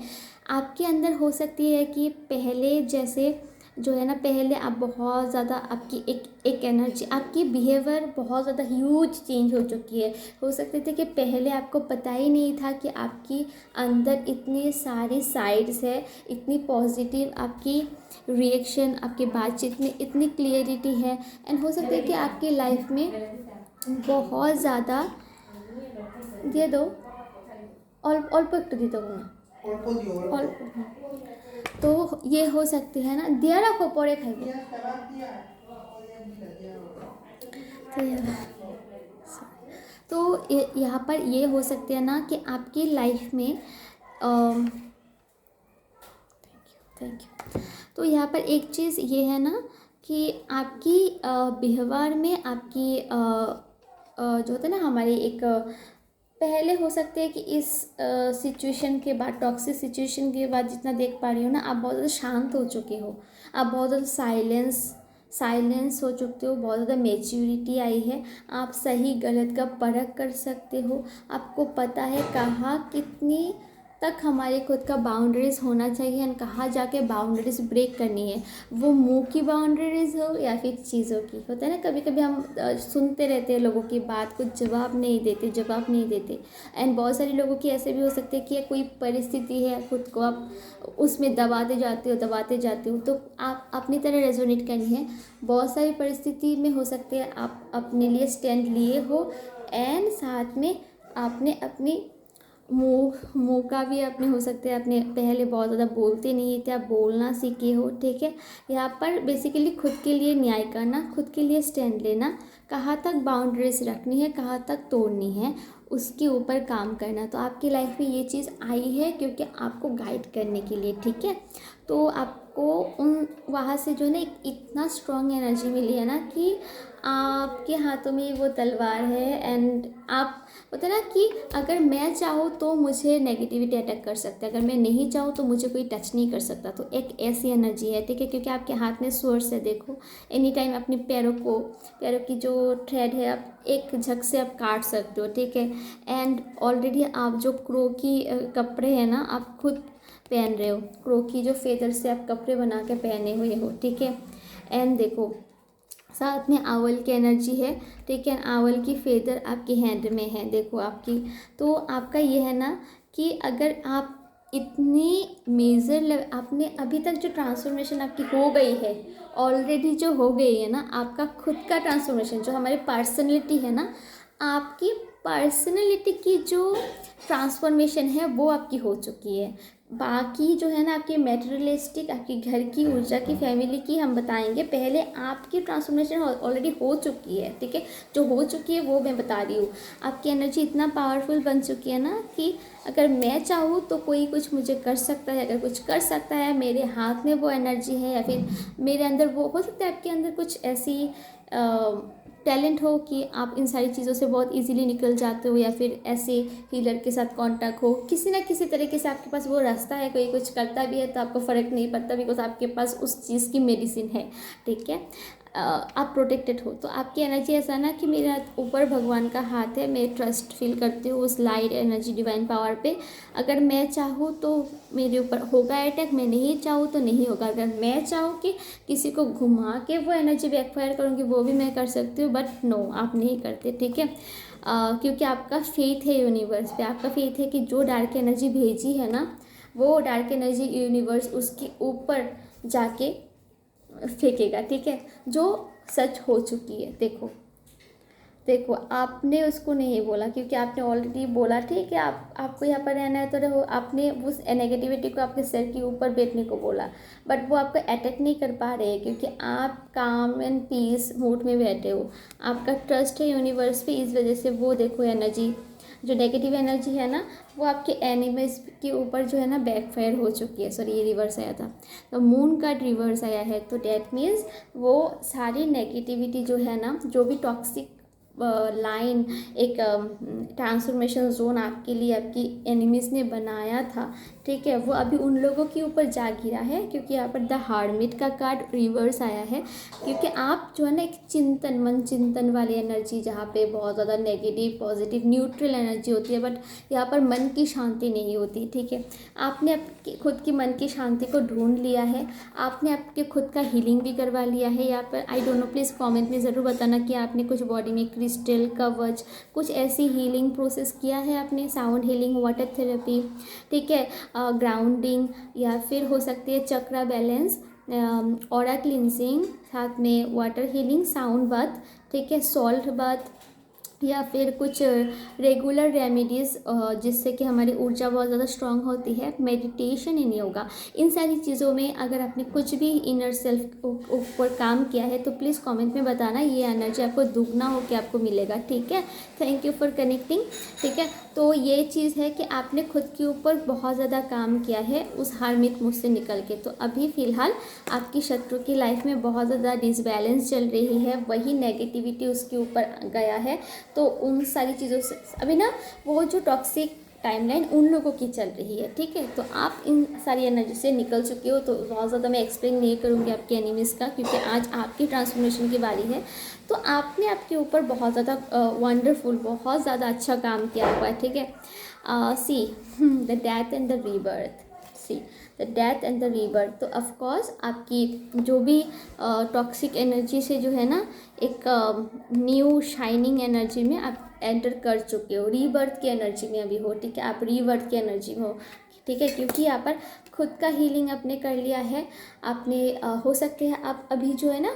आपके अंदर हो सकती है कि पहले जैसे जो है ना, पहले आप बहुत ज़्यादा आपकी एक एनर्जी, आपकी बिहेवियर बहुत ज़्यादा ह्यूज चेंज हो चुकी है। हो सकते थे कि पहले आपको पता ही नहीं था कि आपकी अंदर इतनी सारी साइड्स है, इतनी पॉजिटिव आपकी रिएक्शन, आपकी बातचीत में इतनी क्लियरिटी है। एंड हो सकता है कि आपकी लाइफ में बहुत ज़्यादा দিয়ে দাও, অল্প একটু দিতে হবে না, অল্প। तो ये हो सकती है ना, दिया रखो परे खाइए। तो यहाँ पर ये हो सकते हैं ना कि आपकी लाइफ में थैंक यू। तो यहाँ पर एक चीज़ ये है ना कि आपकी बिहेवियर में आपकी जो होता है ना, हमारी एक पहले हो सकते हैं कि इस सिचुएशन के बाद, टॉक्सिक सिचुएशन के बाद जितना देख पा रही हो ना, आप बहुत ज़्यादा शांत हो चुके हो, आप बहुत ज़्यादा साइलेंस हो चुके हो, बहुत ज़्यादा मैच्योरिटी आई है। आप सही गलत का परख कर सकते हो, आपको पता है कहाँ कितनी तक हमारे खुद का बाउंड्रीज़ होना चाहिए एंड कहाँ जाके बाउंड्रीज़ ब्रेक करनी है। वो मुंह की बाउंड्रीज़ हो या फिर चीज़ों की। होता है ना, कभी कभी हम सुनते रहते हैं लोगों की बात, कुछ जवाब नहीं देते। एंड बहुत सारे लोगों की ऐसे भी हो सकते हैं कि कोई परिस्थिति है, खुद को आप उसमें दबाते जाते हो। तो आप अपनी तरह रेजोनेट करनी है। बहुत सारी परिस्थिति में हो सकते हैं आप अपने लिए स्टैंड लिए हो, एंड साथ में आपने अपनी मुँह का भी अपने हो सकते हैं, अपने पहले बहुत ज़्यादा बोलते नहीं थे, आप बोलना सीखे हो। ठीक है, यहाँ पर बेसिकली खुद के लिए न्याय करना, खुद के लिए स्टैंड लेना, कहाँ तक बाउंड्रीज रखनी है, कहाँ तक तोड़नी है, उसके ऊपर काम करना। तो आपकी लाइफ में ये चीज़ आई है क्योंकि आपको गाइड करने के लिए। ठीक है, तो आपको उन वहाँ से जो है ना इतना स्ट्रॉन्ग एनर्जी मिली है ना कि आपके हाथों में वो तलवार है। एंड आप होता है ना कि अगर मैं चाहूँ तो मुझे नेगेटिविटी अटैक कर सकता है, अगर मैं नहीं चाहूँ तो मुझे कोई टच नहीं कर सकता। तो एक ऐसी एनर्जी है। ठीक है, क्योंकि आपके हाथ में सोर्स है। देखो एनी टाइम अपने पैरों की जो थ्रेड है आप एक झक से आप काट सकते हो। ठीक है, एंड ऑलरेडी आप जो क्रो की कपड़े हैं ना, आप खुद पहन रहे हो, क्रो की जो फेदर से आप कपड़े बना के पहने हुए हो। ठीक है, एंड देखो साथ में आंवल की एनर्जी है। ठीक है, आंवल की फेदर आपकी हैंड में है, देखो आपकी। तो आपका ये है ना कि अगर आप इतनी मेजर आपने अभी तक जो ट्रांसफॉर्मेशन आपकी हो गई है, ऑलरेडी जो हो गई है ना, आपका खुद का ट्रांसफॉर्मेशन, जो हमारी पर्सनैलिटी है ना, आपकी पर्सनैलिटी की जो ट्रांसफॉर्मेशन है वो आपकी हो चुकी है। बाकी जो है ना आपकी मेटेरियलिस्टिक, आपकी घर की ऊर्जा की, फैमिली की हम बताएंगे, पहले आपकी ट्रांसफॉर्मेशन ऑलरेडी हो चुकी है, ठीक है। जो हो चुकी है वो मैं बता रही हूँ। आपकी एनर्जी इतना पावरफुल बन चुकी है ना कि अगर मैं चाहूँ तो कोई कुछ मुझे कर सकता है, अगर कुछ कर सकता है, मेरे हाथ में वो एनर्जी है, या फिर मेरे अंदर वो हो सकता है, आपके अंदर कुछ ऐसी टैलेंट हो कि आप इन सारी चीज़ों से बहुत इजीली निकल जाते हो, या फिर ऐसे हीलर के साथ कांटेक्ट हो, किसी ना किसी तरीके से आपके पास वो रास्ता है। कोई कुछ करता भी है तो आपको फ़र्क नहीं पड़ता, बिकॉज आपके पास उस चीज़ की मेडिसिन है, ठीक है। आप प्रोटेक्टेड हो। तो आपकी एनर्जी ऐसा ना कि मेरा ऊपर भगवान का हाथ है, मैं ट्रस्ट फील करती हूँ उस लाइट एनर्जी, डिवाइन पावर पे। अगर मैं चाहूँ तो मेरे ऊपर होगा अटैक, मैं नहीं चाहूँ तो नहीं होगा। अगर मैं चाहूँ कि किसी को घुमा के वो एनर्जी बैकफायर करूँगी, वो भी मैं कर सकती हूँ, बट नो, आप नहीं करते, ठीक है। क्योंकि आपका फेथ है यूनिवर्स पे, आपका फेथ है कि जो डार्क एनर्जी भेजी है ना, वो डार्क एनर्जी यूनिवर्स उसके ऊपर जाके फेंकेगा, ठीक है। जो सच हो चुकी है। देखो देखो, आपने उसको नहीं बोला, क्योंकि आपने ऑलरेडी बोला, ठीक है, आपको यहाँ पर रहना है तो रहो। आपने उस नेगेटिविटी को आपके सर के ऊपर बैठने को बोला, बट वो आपको अटैक नहीं कर पा रहे हैं, क्योंकि आप काम एंड पीस मूड में बैठे हो। आपका ट्रस्ट है यूनिवर्स पे, इस वजह से वो देखो एनर्जी, जो नेगेटिव एनर्जी है ना, वो आपके एनिमीज के ऊपर जो है ना बैकफायर हो चुकी है। सॉरी, ये रिवर्स आया था, तो मून कार्ड रिवर्स आया है, तो डैट मीन्स वो सारी नेगेटिविटी जो है ना, जो भी टॉक्सिक लाइन, एक ट्रांसफॉर्मेशन जोन आपके लिए आपकी एनिमीज ने बनाया था, ठीक है, वो अभी उन लोगों के ऊपर जा गिरा है। क्योंकि यहाँ पर द हार्मिट का कार्ड रिवर्स आया है, क्योंकि आप जो है ना एक चिंतन, मन चिंतन वाली एनर्जी, जहाँ पे बहुत ज़्यादा नेगेटिव पॉजिटिव न्यूट्रल एनर्जी होती है, बट यहाँ पर मन की शांति नहीं होती, ठीक है। आपने आपकी खुद की मन की शांति को ढूंढ लिया है, आपने आपके खुद का हीलिंग भी करवा लिया है। यहाँ पर I don't know, please comment में ज़रूर बताना कि आपने कुछ बॉडी में क्रिस्टल, कवच, कुछ ऐसी हीलिंग प्रोसेस किया है आपने, साउंड हीलिंग, वाटर थेरेपी, ठीक है, ग्राउंडिंग, या फिर हो सकती है चक्रा बैलेंस, ऑरा क्लिनसिंग, साथ में वाटर हीलिंग, साउंड बाथ, ठीक है, सॉल्ट बाथ, या फिर कुछ रेगुलर रेमेडीज़ जिससे कि हमारी ऊर्जा बहुत ज़्यादा स्ट्रांग होती है, मेडिटेशन इन योगा। इन सारी चीज़ों में अगर आपने कुछ भी इनर सेल्फ ऊपर काम किया है तो प्लीज़ कमेंट में बताना, ये एनर्जी आपको दुगना हो के आपको मिलेगा, ठीक है। थैंक यू फॉर कनेक्टिंग, ठीक है। तो ये चीज़ है कि आपने खुद के ऊपर बहुत ज़्यादा काम किया है उस हार्मिक मुझ से निकल के। तो अभी फ़िलहाल आपकी शत्रु की लाइफ में बहुत ज़्यादा डिसबैलेंस चल रही है, वही नेगेटिविटी उसके ऊपर गया है। तो उन सारी चीज़ों से अभी ना वो जो टॉक्सिक टाइमलाइन उन लोगों की चल रही है, ठीक है। तो आप इन सारी एनर्जी से निकल चुके हो, तो बहुत ज़्यादा मैं एक्सप्लेन नहीं करूँगी आपके एनिमीज़ का, क्योंकि आज आपकी ट्रांसफॉर्मेशन की बारी है। तो आपने आपके ऊपर बहुत ज़्यादा वंडरफुल, बहुत ज़्यादा अच्छा काम किया हुआ है, ठीक है। See the death and the rebirth, see the death and the rebirth. तो ऑफकोर्स आपकी जो भी टॉक्सिक एनर्जी से जो है ना एक न्यू शाइनिंग एनर्जी में आप एंटर कर चुके हो, रीबर्थ की एनर्जी में अभी हो, ठीक है। आप रीबर्थ की एनर्जी में हो, ठीक है, क्योंकि यहाँ पर खुद का हीलिंग आपने कर लिया है। आपने हो सकते हैं आप अभी जो है ना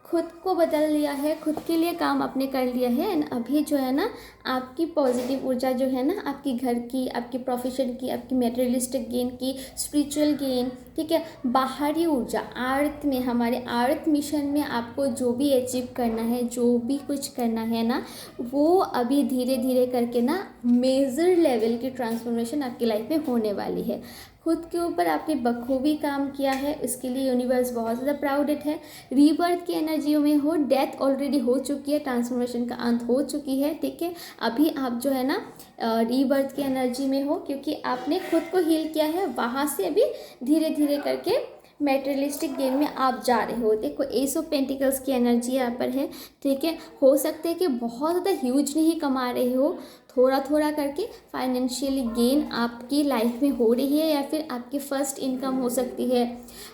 खुद को बदल लिया है, खुद के लिए काम आपने कर लिया है, एंड अभी जो है ना आपकी पॉजिटिव ऊर्जा जो है ना, आपकी घर की, आपकी प्रोफेशन की, आपकी मटेरियलिस्टिक गेन की, स्पिरिचुअल गेन, ठीक है, बाहरी ऊर्जा, अर्थ में, हमारे अर्थ मिशन में आपको जो भी अचीव करना है, जो भी कुछ करना है ना, वो अभी धीरे धीरे करके ना मेजर लेवल की ट्रांसफॉर्मेशन आपकी लाइफ में होने वाली है। खुद के ऊपर आपने बखूबी काम किया है, इसके लिए यूनिवर्स बहुत ज़्यादा प्राउडेड है। रीबर्थ की एनर्जियों में हो, डेथ ऑलरेडी हो चुकी है, ट्रांसफॉर्मेशन का अंत हो चुकी है, ठीक है। अभी आप जो है ना रीबर्थ की एनर्जी में हो, क्योंकि आपने खुद को हील किया है, वहाँ से अभी धीरे धीरे करके मेटेरियलिस्टिक गेम में आप जा रहे हो। देखो एस ऑफ पेंटिकल्स की एनर्जी यहाँ पर है, ठीक है। हो सकता है कि बहुत ज़्यादा ह्यूज नहीं कमा रहे हो, थोड़ा थोड़ा करके फाइनेंशियली गेन आपकी लाइफ में हो रही है, या फिर आपकी फ़र्स्ट इनकम हो सकती है।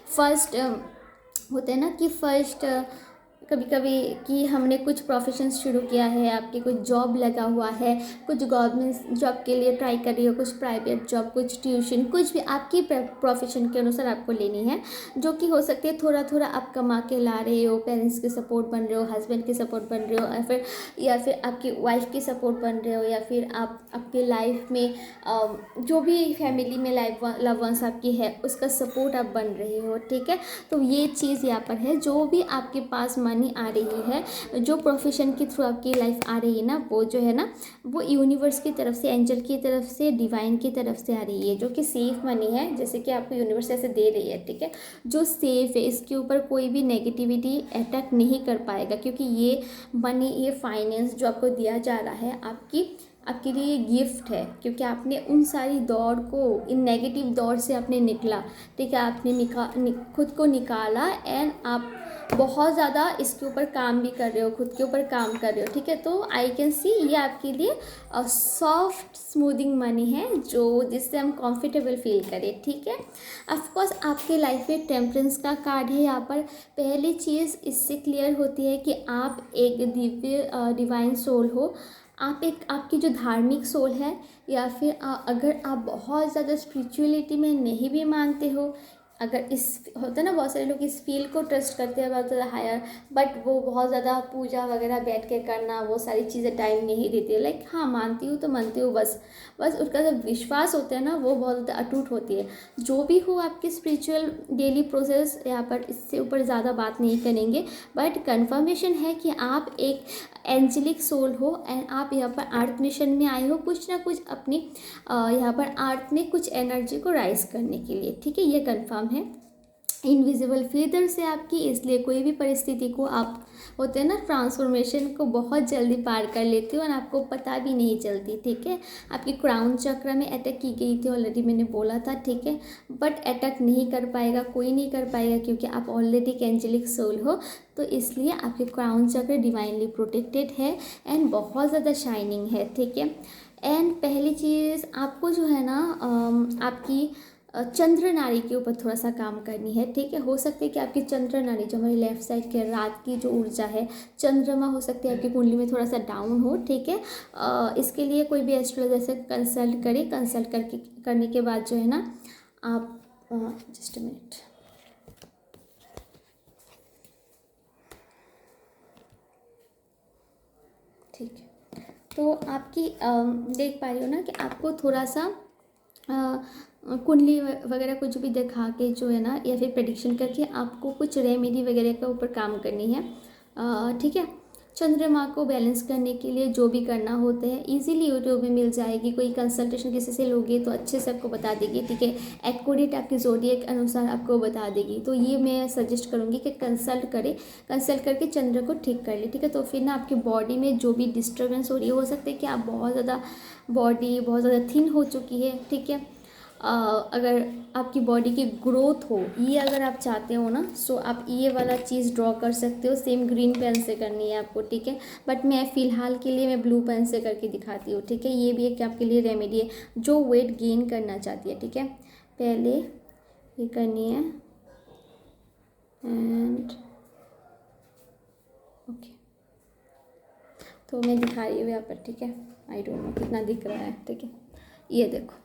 फर्स्ट होते हैं ना कि फर्स्ट कभी कभी कि हमने कुछ प्रोफेशन शुरू किया है, आपके कुछ जॉब लगा हुआ है, कुछ गवर्नमेंट जॉब के लिए ट्राई कर रही हो, कुछ प्राइवेट जॉब, कुछ ट्यूशन, कुछ भी आपकी प्रोफेशन के अनुसार आपको लेनी है, जो कि हो सकती है थोड़ा थोड़ा आप कमा के ला रहे हो, पेरेंट्स के सपोर्ट बन रहे हो, हस्बैंड के सपोर्ट बन रहे हो, या फिर आपकी वाइफ की सपोर्ट बन रहे हो, या फिर आप आपके लाइफ में जो भी फैमिली में लाइफ लव वंस आपकी है उसका सपोर्ट आप बन रहे हो। ठीक है, तो ये चीज़ यहाँ पर है। जो भी आपके पास मनी आ रही है, जो प्रोफेशन के थ्रू आपकी लाइफ आ रही है ना, वो जो है ना, वो यूनिवर्स की तरफ से, एंजल की तरफ से, डिवाइन की तरफ से आ रही है, जो कि सेफ मनी है, जैसे कि आपको यूनिवर्स ऐसे दे रही है। ठीक है, जो सेफ है, इसके ऊपर कोई भी नेगेटिविटी अटैक नहीं कर पाएगा, क्योंकि ये मनी, ये फाइनेंस जो आपको दिया जा रहा है आपके लिए ये गिफ्ट है, क्योंकि आपने उन सारी दौड़ को, इन नेगेटिव दौड़ से आपने निकला। ठीक है, आपने खुद को निकाला, एंड आप बहुत ज़्यादा इसके ऊपर काम भी कर रहे हो, खुद के ऊपर काम कर रहे हो। ठीक है, तो आई कैन सी ये आपके लिए सॉफ्ट स्मूदिंग मनी है, जो जिससे हम कंफर्टेबल फील करें। ठीक है, ऑफकोर्स आपके लाइफ में टेम्परेंस का कार्ड है यहाँ पर। पहली चीज़ इससे क्लियर होती है कि आप एक दिव्य डिवाइन सोल हो, आप एक, आपकी जो धार्मिक सोल है, या फिर अगर आप बहुत ज़्यादा स्पिरिचुअलिटी में नहीं भी मानते हो, अगर इस होता है ना, बहुत सारे लोग इस फील्ड को ट्रस्ट करते हैं बहुत ज़्यादा हायर, बट वो बहुत ज़्यादा पूजा वगैरह बैठ के करना, वो सारी चीज़ें टाइम नहीं देती। लाइक हाँ, मानती हूँ तो मानती हूँ, बस उसका जो विश्वास होता है ना, वो बहुत ज़्यादा अटूट होती है। जो भी हो आपकी स्पिरिचुअल डेली प्रोसेस, यहाँ पर इससे ऊपर ज़्यादा बात नहीं करेंगे, बट कन्फर्मेशन है कि आप एक एंजेलिक सोल हो, एंड आप यहाँ पर आर्ट मिशन में आए हो, कुछ ना कुछ अपनी यहाँ पर आर्ट में कुछ एनर्जी को राइज करने के लिए। ठीक है, ये कंफर्म है। इनविजिबल फेदर से आपकी, इसलिए कोई भी परिस्थिति को आप, होते हैं ना, ट्रांसफॉर्मेशन को बहुत जल्दी पार कर लेते हो, और आपको पता भी नहीं चलती। ठीक है, आपकी क्राउन चक्र में अटैक की गई थी, ऑलरेडी मैंने बोला था। ठीक है, बट अटैक नहीं कर पाएगा, कोई नहीं कर पाएगा, क्योंकि आप ऑलरेडी एक एंजेलिक सोल हो, तो इसलिए आपके क्राउन चक्र डिवाइनली प्रोटेक्टेड है, एंड बहुत ज़्यादा शाइनिंग है। ठीक है, एंड पहली चीज़ आपको जो है ना, आपकी चंद्र नाड़ी के ऊपर थोड़ा सा काम करनी है। ठीक है, हो सकता है कि आपकी चंद्र नाड़ी, जो हमारी लेफ्ट साइड के रात की जो ऊर्जा है, चंद्रमा हो सकती है आपकी कुंडली में थोड़ा सा डाउन हो। ठीक है, इसके लिए कोई भी एस्ट्रोलॉजर से कंसल्ट करें। कंसल्ट करने के बाद जो है ना, आप जस्ट अ मिनट, ठीक है, तो आपकी देख पा रही हो ना कि आपको थोड़ा सा कुंडली वगैरह कुछ भी दिखा के जो है ना, या फिर प्रेडिक्शन करके आपको कुछ रेमेडी वगैरह के ऊपर काम करनी है। ठीक है, चंद्रमा को बैलेंस करने के लिए जो भी करना होता है इजीली यूट्यूब में मिल जाएगी। कोई कंसल्टेशन किसी से लोगे तो अच्छे से आपको बता देगी। ठीक है, एक्यूरेट आपकी ज़ोडिएक के अनुसार आपको बता देगी। तो ये मैं सजेस्ट करूँगी कि कंसल्ट करें, कंसल्ट करके चंद्र को ठीक कर ले। ठीक है, तो फिर ना आपकी बॉडी में जो भी डिस्टर्बेंस हो रही है, हो सकता है कि आप बहुत ज़्यादा बॉडी बहुत ज़्यादा थिन हो चुकी है। ठीक है, अगर आपकी बॉडी की ग्रोथ हो, ये अगर आप चाहते हो ना, सो आप ये वाला चीज़ ड्रॉ कर सकते हो। सेम ग्रीन पेन से करनी है आपको। ठीक है, बट मैं फ़िलहाल के लिए मैं ब्लू पेन से करके दिखाती हूँ। ठीक है, ये भी एक आपके लिए रेमेडी है जो वेट गेन करना चाहती है। ठीक है, पहले ये करनी है, एंड ओके, तो मैं दिखा रही हूँ यहाँ पर। ठीक है, आई डोंट नो कितना दिख रहा है। ठीक है, ये देखो,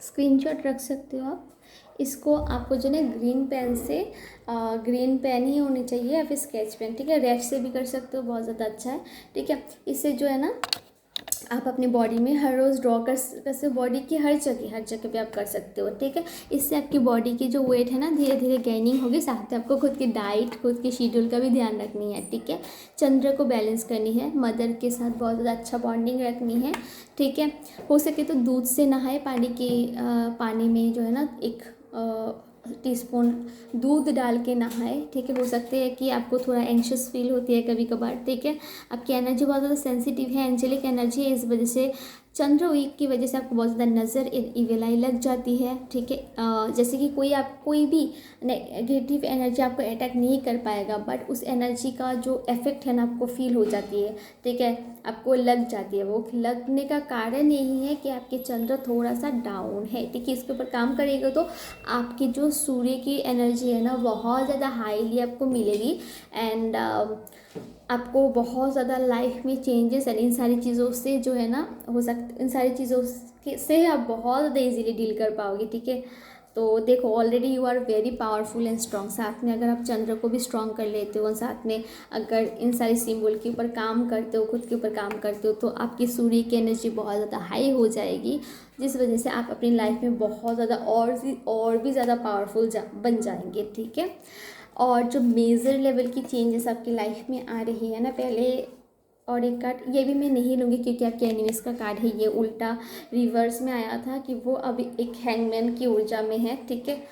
स्क्रीनशॉट रख सकते हो आप। इसको आपको जो है ग्रीन पेन से, ग्रीन पेन ही होनी चाहिए, या फिर स्केच पेन। ठीक है, रेड से भी कर सकते हो, बहुत ज़्यादा अच्छा है। ठीक है, इससे जो है ना, आप अपनी बॉडी में हर रोज़ ड्रॉ कर सकते हो, बॉडी की हर जगह पे आप कर सकते हो। ठीक है, इससे आपकी बॉडी की जो वेट है ना, धीरे धीरे गेनिंग होगी। साथ में आपको खुद की डाइट, खुद के शेड्यूल का भी ध्यान रखनी है। ठीक है, चंद्र को बैलेंस करनी है, मदर के साथ बहुत ज़्यादा अच्छा बॉन्डिंग रखनी है। ठीक है, हो सके तो दूध से नहाए, पानी में जो है ना, 1 टीस्पून दूध डाल के नहाए। ठीक है, हो सकते हैं कि आपको थोड़ा एंशियस फील होती है कभी कभार। ठीक है, आपकी एनर्जी बहुत ज़्यादा सेंसिटिव है, एंजेलिक एनर्जी है, इस वजह से चंद्र वीक की वजह से आपको बहुत ज़्यादा नज़र इविल आई लग जाती है, ठीक है। जैसे कि कोई भी नेगेटिव एनर्जी आपको अटैक नहीं कर पाएगा, बट उस एनर्जी का जो इफेक्ट है ना आपको फील हो जाती है, ठीक है, आपको लग जाती है। वो लगने का कारण यही है कि आपके चंद्र थोड़ा सा डाउन है, ठीक है। इसके ऊपर काम करेगा तो आपकी जो सूर्य की एनर्जी है ना बहुत ज़्यादा हाईली आपको मिलेगी, एंड आपको बहुत ज़्यादा लाइफ में चेंजेस एंड इन सारी चीज़ों से जो है ना हो सकता, इन सारी चीज़ों से आप बहुत ज़्यादा इजीली डील कर पाओगे, ठीक है। तो देखो already you are very powerful and strong, साथ में अगर आप चंद्र को भी स्ट्रॉन्ग कर लेते हो, साथ में अगर इन सारी सिंबल के ऊपर काम करते हो, खुद के ऊपर काम करते हो, तो आपकी सूर्य की एनर्जी बहुत ज़्यादा हाई हो जाएगी, जिस वजह से आप अपनी लाइफ में बहुत ज़्यादा और भी ज़्यादा पावरफुल बन जाएंगे, ठीक है। और जो मेजर लेवल की चेंजेस आपकी लाइफ में आ रही है ना, पहले और एक कार्ड ये भी मैं नहीं लूँगी क्योंकि आपके एनिमीज का कार्ड है, ये उल्टा रिवर्स में आया था कि वो अभी एक हैंगमैन की ऊर्जा में है, ठीक है।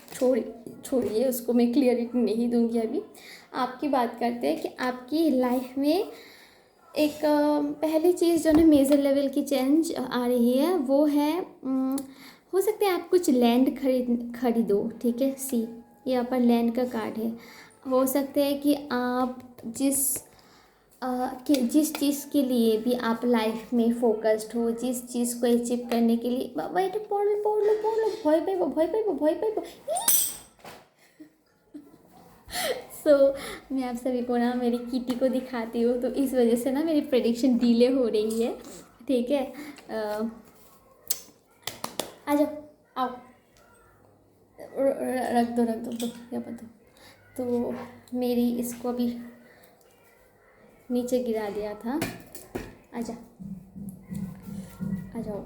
छोड़िए उसको, मैं क्लियरिटी नहीं दूँगी अभी। आपकी बात करते हैं कि आपकी लाइफ में एक पहली चीज़ जो ना मेजर लेवल की चेंज आ रही है वो है हो सकता है आप कुछ लैंड खरीदो, ठीक है। सी यहाँ पर लैंड का कार्ड है। हो सकता है कि आप जिस चीज़ के लिए भी आप लाइफ में फोकस्ड हो, जिस चीज़ को अचीव करने के लिए पढ़ लो भय पे सो मैं आप सभी को ना मेरी किटी को दिखाती हूँ, तो इस वजह से ना मेरी प्रेडिक्शन डिले हो रही है, ठीक है। आ जाओ, आओ, रख दो क्या पता। तो मेरी इसको अभी नीचे गिरा दिया था। आजा, आ जाओ।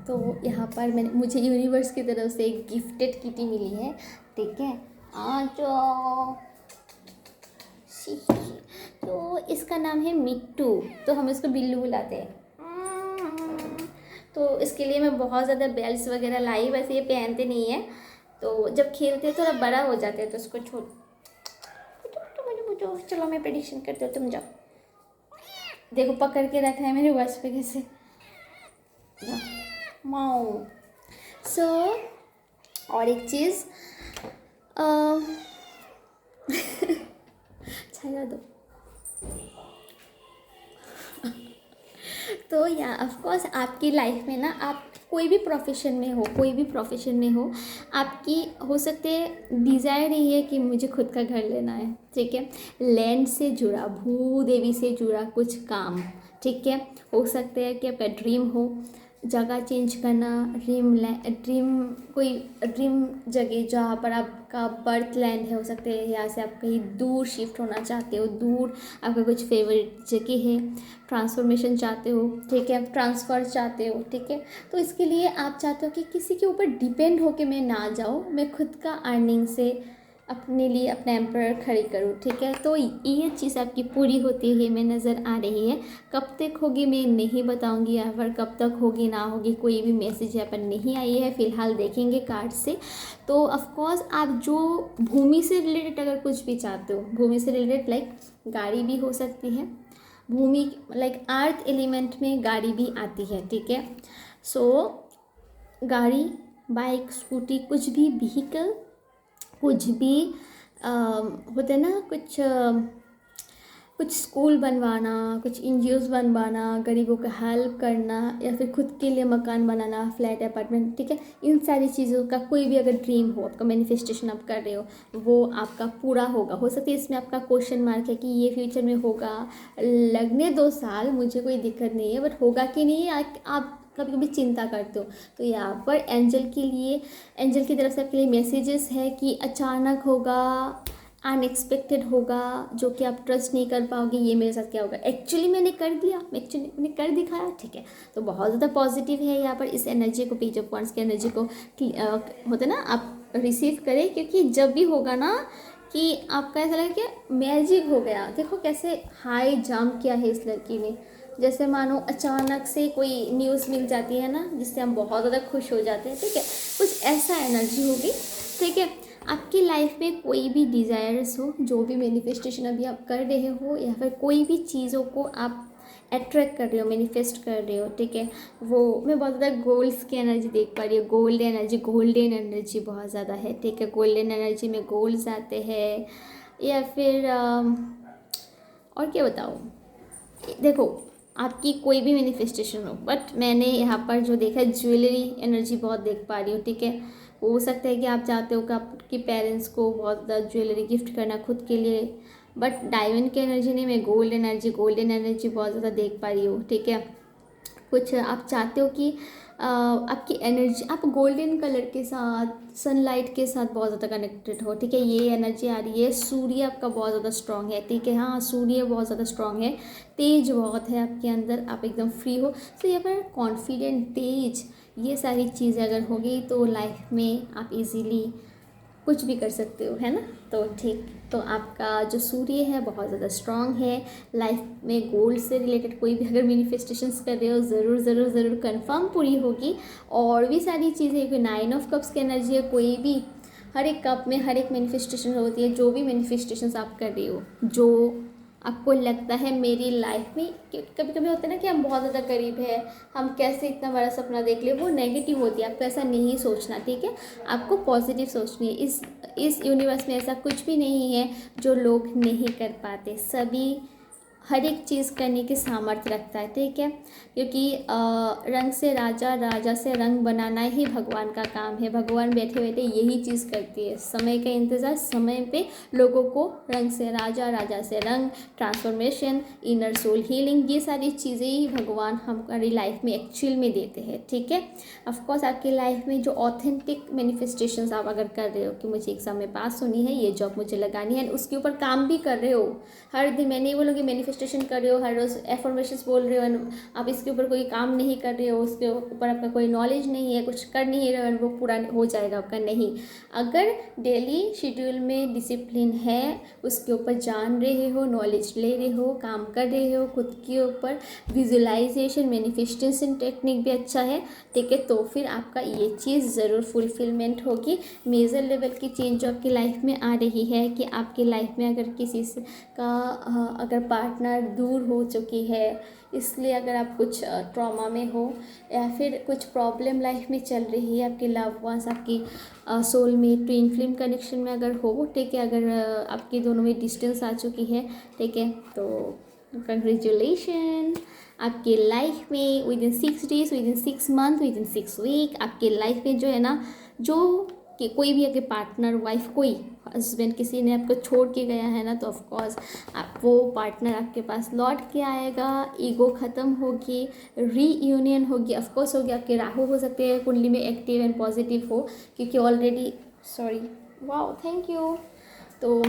तो यहाँ पर मुझे यूनिवर्स की तरफ से एक गिफ्टेड किटी मिली है, ठीक है। आ जाओ। तो इसका नाम है मिट्टू, तो हम इसको बिल्लू बुलाते हैं। तो इसके लिए मैं बहुत ज़्यादा बेल्ट वगैरह लाई, वैसे ये पहनते नहीं है, तो जब खेलते हैं थोड़ा बड़ा हो जाते हैं तो उसको छोड़। चलो मैं प्रेडिक्शन करती हूँ, तुम जाओ। देखो पकड़ के रखा है मेरे वॉच पे कैसे। माओ। सो और एक चीज़ छाया दो। तो या ऑफ कोर्स आपकी लाइफ में ना आप कोई भी प्रोफेशन में हो, आपकी हो सकते है डिज़ायर यही है कि मुझे खुद का घर लेना है, ठीक है। लैंड से जुड़ा, भूदेवी से जुड़ा कुछ काम, ठीक है। हो सकता है कि आपका ड्रीम हो जगह चेंज करना, ड्रीम जगह जहाँ पर आपका बर्थ लैंड है, हो सकते हैं यहाँ से आप कहीं दूर शिफ्ट होना चाहते हो, दूर आपका कुछ फेवरेट जगह है, ट्रांसफॉर्मेशन चाहते हो, ठीक है, ट्रांसफ़र चाहते हो, ठीक है। तो इसके लिए आप चाहते हो कि किसी के ऊपर डिपेंड होके मैं ना जाऊँ, मैं खुद का अर्निंग से अपने लिए अपना एम्पायर खड़ी करूँ, ठीक है। तो ये चीज़ आपकी पूरी होती हुई हमें नज़र आ रही है। कब तक होगी मैं नहीं बताऊंगी, यहाँ पर कब तक होगी ना होगी कोई भी मैसेज यहाँ पर नहीं आई है, फ़िलहाल देखेंगे कार्ड से। तो ऑफकोर्स आप जो भूमि से रिलेटेड अगर कुछ भी चाहते हो, भूमि से रिलेटेड लाइक गाड़ी भी हो सकती है, भूमि लाइक अर्थ एलिमेंट में गाड़ी भी आती है, ठीक है। सो गाड़ी, बाइक, स्कूटी, कुछ भी व्हीकल, कुछ भी होता है ना, कुछ स्कूल बनवाना, कुछ एनजीओज बनवाना, गरीबों का हेल्प करना, या फिर खुद के लिए मकान बनाना, फ्लैट, अपार्टमेंट, ठीक है। इन सारी चीज़ों का कोई भी अगर ड्रीम हो, आपका मैनिफेस्टेशन आप कर रहे हो, वो आपका पूरा होगा। हो सकता है इसमें आपका क्वेश्चन मार्क है कि ये फ्यूचर में होगा, लगने 2 साल, मुझे कोई दिक्कत नहीं है, बट होगा कि नहीं आप कभी कभी चिंता करते हो। तो यहाँ पर एंजल की तरफ से आपके लिए मैसेजेस है कि अचानक होगा, अनएक्सपेक्टेड होगा, जो कि आप ट्रस्ट नहीं कर पाओगे ये मेरे साथ क्या होगा, एक्चुअली मैंने कर दिया, मैंने कर दिखाया, ठीक है। तो बहुत ज़्यादा पॉजिटिव है यहाँ पर। इस एनर्जी को, पेज ऑफ वांड्स की एनर्जी को होता है ना, आप रिसीव करें, क्योंकि जब भी होगा ना कि आपका ऐसा लगे कि मैजिक हो गया। देखो कैसे हाई जंप किया है इस लड़की ने, जैसे मानो अचानक से कोई न्यूज़ मिल जाती है ना, जिससे हम बहुत ज़्यादा खुश हो जाते हैं, ठीक है। कुछ ऐसा एनर्जी होगी, ठीक है। आपकी लाइफ में कोई भी डिज़ायर्स हो, जो भी मैनिफेस्टेशन अभी आप कर रहे हो, या फिर कोई भी चीज़ों को आप अट्रैक्ट कर रहे हो, मैनिफेस्ट कर रहे हो, ठीक है। वो मैं बहुत ज़्यादा गोल्स की एनर्जी देख पा रही हूँ, गोल्डन एनर्जी बहुत ज़्यादा है, ठीक है। गोल्डन एनर्जी में गोल्स आते हैं, या फिर और क्या बताऊँ, देखो आपकी कोई भी मैनिफेस्टेशन हो, बट मैंने यहाँ पर जो देखा है ज्वेलरी एनर्जी बहुत देख पा रही हूँ, ठीक है। हो सकता है कि आप चाहते हो कि आपके पेरेंट्स को बहुत ज़्यादा ज्वेलरी गिफ्ट करना खुद के लिए, बट डायमंड की एनर्जी नहीं, मैं गोल्डन एनर्जी बहुत ज़्यादा देख पा रही हूँ, ठीक है। कुछ आप चाहते हो कि आपकी एनर्जी, आप गोल्डन कलर के साथ, सनलाइट के साथ बहुत ज़्यादा कनेक्टेड हो, ठीक है। ये एनर्जी आ रही है। सूर्य आपका बहुत ज़्यादा स्ट्रांग है, ठीक है। हाँ, सूर्य बहुत ज़्यादा स्ट्रांग है, तेज बहुत है आपके अंदर, आप एकदम फ्री हो। तो यहाँ पर कॉन्फिडेंट, तेज, ये सारी चीज़ें अगर होगी तो लाइफ में आप इजीली कुछ भी कर सकते हो, है ना। तो ठीक, तो आपका जो सूर्य है बहुत ज़्यादा स्ट्रांग है। लाइफ में गोल से रिलेटेड कोई भी अगर मैनिफेस्टेशंस कर रहे हो, ज़रूर ज़रूर ज़रूर कंफर्म पूरी होगी। और भी सारी चीज़ें, कोई 9 ऑफ कप्स की एनर्जी है, कोई भी, हर एक कप में हर एक मैनिफेस्टेशन होती है। जो भी मैनिफेस्टेशंस आप कर रही हो, जो आपको लगता है मेरी लाइफ में, कभी कभी होता है ना कि हम बहुत ज़्यादा करीब है, हम कैसे इतना बड़ा सपना देख ले, वो नेगेटिव होती है। आपको ऐसा नहीं सोचना, ठीक है। आपको पॉजिटिव सोचनी है। इस यूनिवर्स में ऐसा कुछ भी नहीं है जो लोग नहीं कर पाते। सभी हर एक चीज़ करने की सामर्थ्य रखता है, ठीक है। क्योंकि रंग से राजा, राजा से रंग बनाना ही भगवान का काम है। भगवान बैठे बैठे यही चीज़ करती है, समय का इंतज़ार, समय पे लोगों को रंग से राजा, राजा से रंग, ट्रांसफॉर्मेशन, इनर सोल हीलिंग, ये सारी चीज़ें ही भगवान हमारी लाइफ में एक्चुअल में देते हैं, ठीक है। ऑफकोर्स आपकी लाइफ में जो ऑथेंटिक मैनिफेस्टेशंस आप अगर कर रहे हो कि मुझे एग्जाम में पास होनी है, ये जॉब मुझे लगानी है, उसके ऊपर काम भी कर रहे हो हर दिन, मैं नहीं बोलूँगी मैनिफेस्टेशन कर रहे हो, हर रोज़ एफर्मेशंस बोल रहे हो, आप इसके ऊपर कोई काम नहीं कर रहे हो, उसके ऊपर आपका कोई नॉलेज नहीं है, कुछ कर नहीं रहे हो, वो पूरा हो जाएगा आपका, नहीं। अगर डेली शेड्यूल में डिसिप्लिन है, उसके ऊपर जान रहे हो, नॉलेज ले रहे हो, काम कर रहे हो खुद के ऊपर, विजुअलाइजेशन, मैनिफेस्टेशन टेक्निक भी अच्छा है, ठीक है, तो फिर आपका ये चीज़ ज़रूर फुलफिलमेंट होगी। मेजर लेवल की चेंज जो आपकी लाइफ में आ रही है कि आपकी लाइफ में अगर किसी से का अगर पार्टनर दूर हो चुकी है, इसलिए अगर आप कुछ ट्रॉमा में हो, या फिर कुछ प्रॉब्लम लाइफ में चल रही है, आपके लव वंस, आपकी सोलमेट, ट्विन फ्लेम कनेक्शन में अगर हो, ठीक है, अगर आपके दोनों में डिस्टेंस आ चुकी है, ठीक है, तो कंग्रेचुलेशन। आपके लाइफ में within 6 days, within 6 month, within 6 week, आपके लाइफ में जो है ना, जो कि कोई भी अगर पार्टनर, वाइफ, कोई हस्बैंड किसी ने आपको छोड़ के गया है ना, तो ऑफकोर्स आप वो पार्टनर आपके पास लौट के आएगा, ईगो ख़त्म होगी, रीयूनियन होगी, ऑफकोर्स होगी। आपके राहु हो सकते हैं कुंडली में एक्टिव एंड पॉजिटिव हो, क्योंकि already, sorry, wow, thank you. तो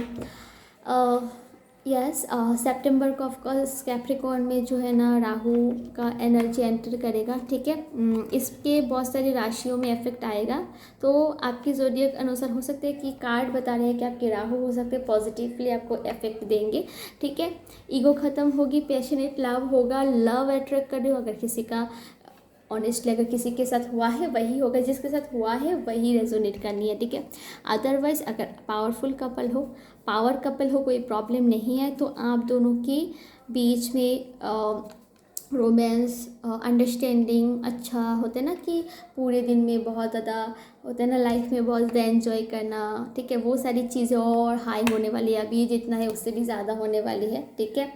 यस, सितंबर को ऑफकोर्स कैप्रिकॉर्न में जो है ना राहु का एनर्जी एंटर करेगा, ठीक है। इसके बहुत सारी राशियों में इफेक्ट आएगा, तो आपकी ज़ोडिएक अनुसार हो सकता है कि कार्ड बता रहे हैं कि आपके राहु हो सकते हैं पॉजिटिवली आपको इफेक्ट देंगे, ठीक है। ईगो ख़त्म होगी, पैशनेट लव होगा, लव अट्रैक्ट कर रहे हो, अगर किसी का ऑनेस्टली अगर किसी के साथ हुआ है वही होगा, जिसके साथ हुआ है वही रेजोनेट करनी है, ठीक है। अदरवाइज अगर पावरफुल कपल हो, पावर कपल हो, कोई प्रॉब्लम नहीं है, तो आप दोनों के बीच में रोमांस, अंडरस्टैंडिंग अच्छा होता है ना, कि पूरे दिन में बहुत ज़्यादा होता है ना, लाइफ में बहुत ज़्यादा एंजॉय करना, ठीक है, वो सारी चीज़ें और हाई होने वाली है, अभी जितना है उससे भी ज़्यादा होने वाली है, ठीक है।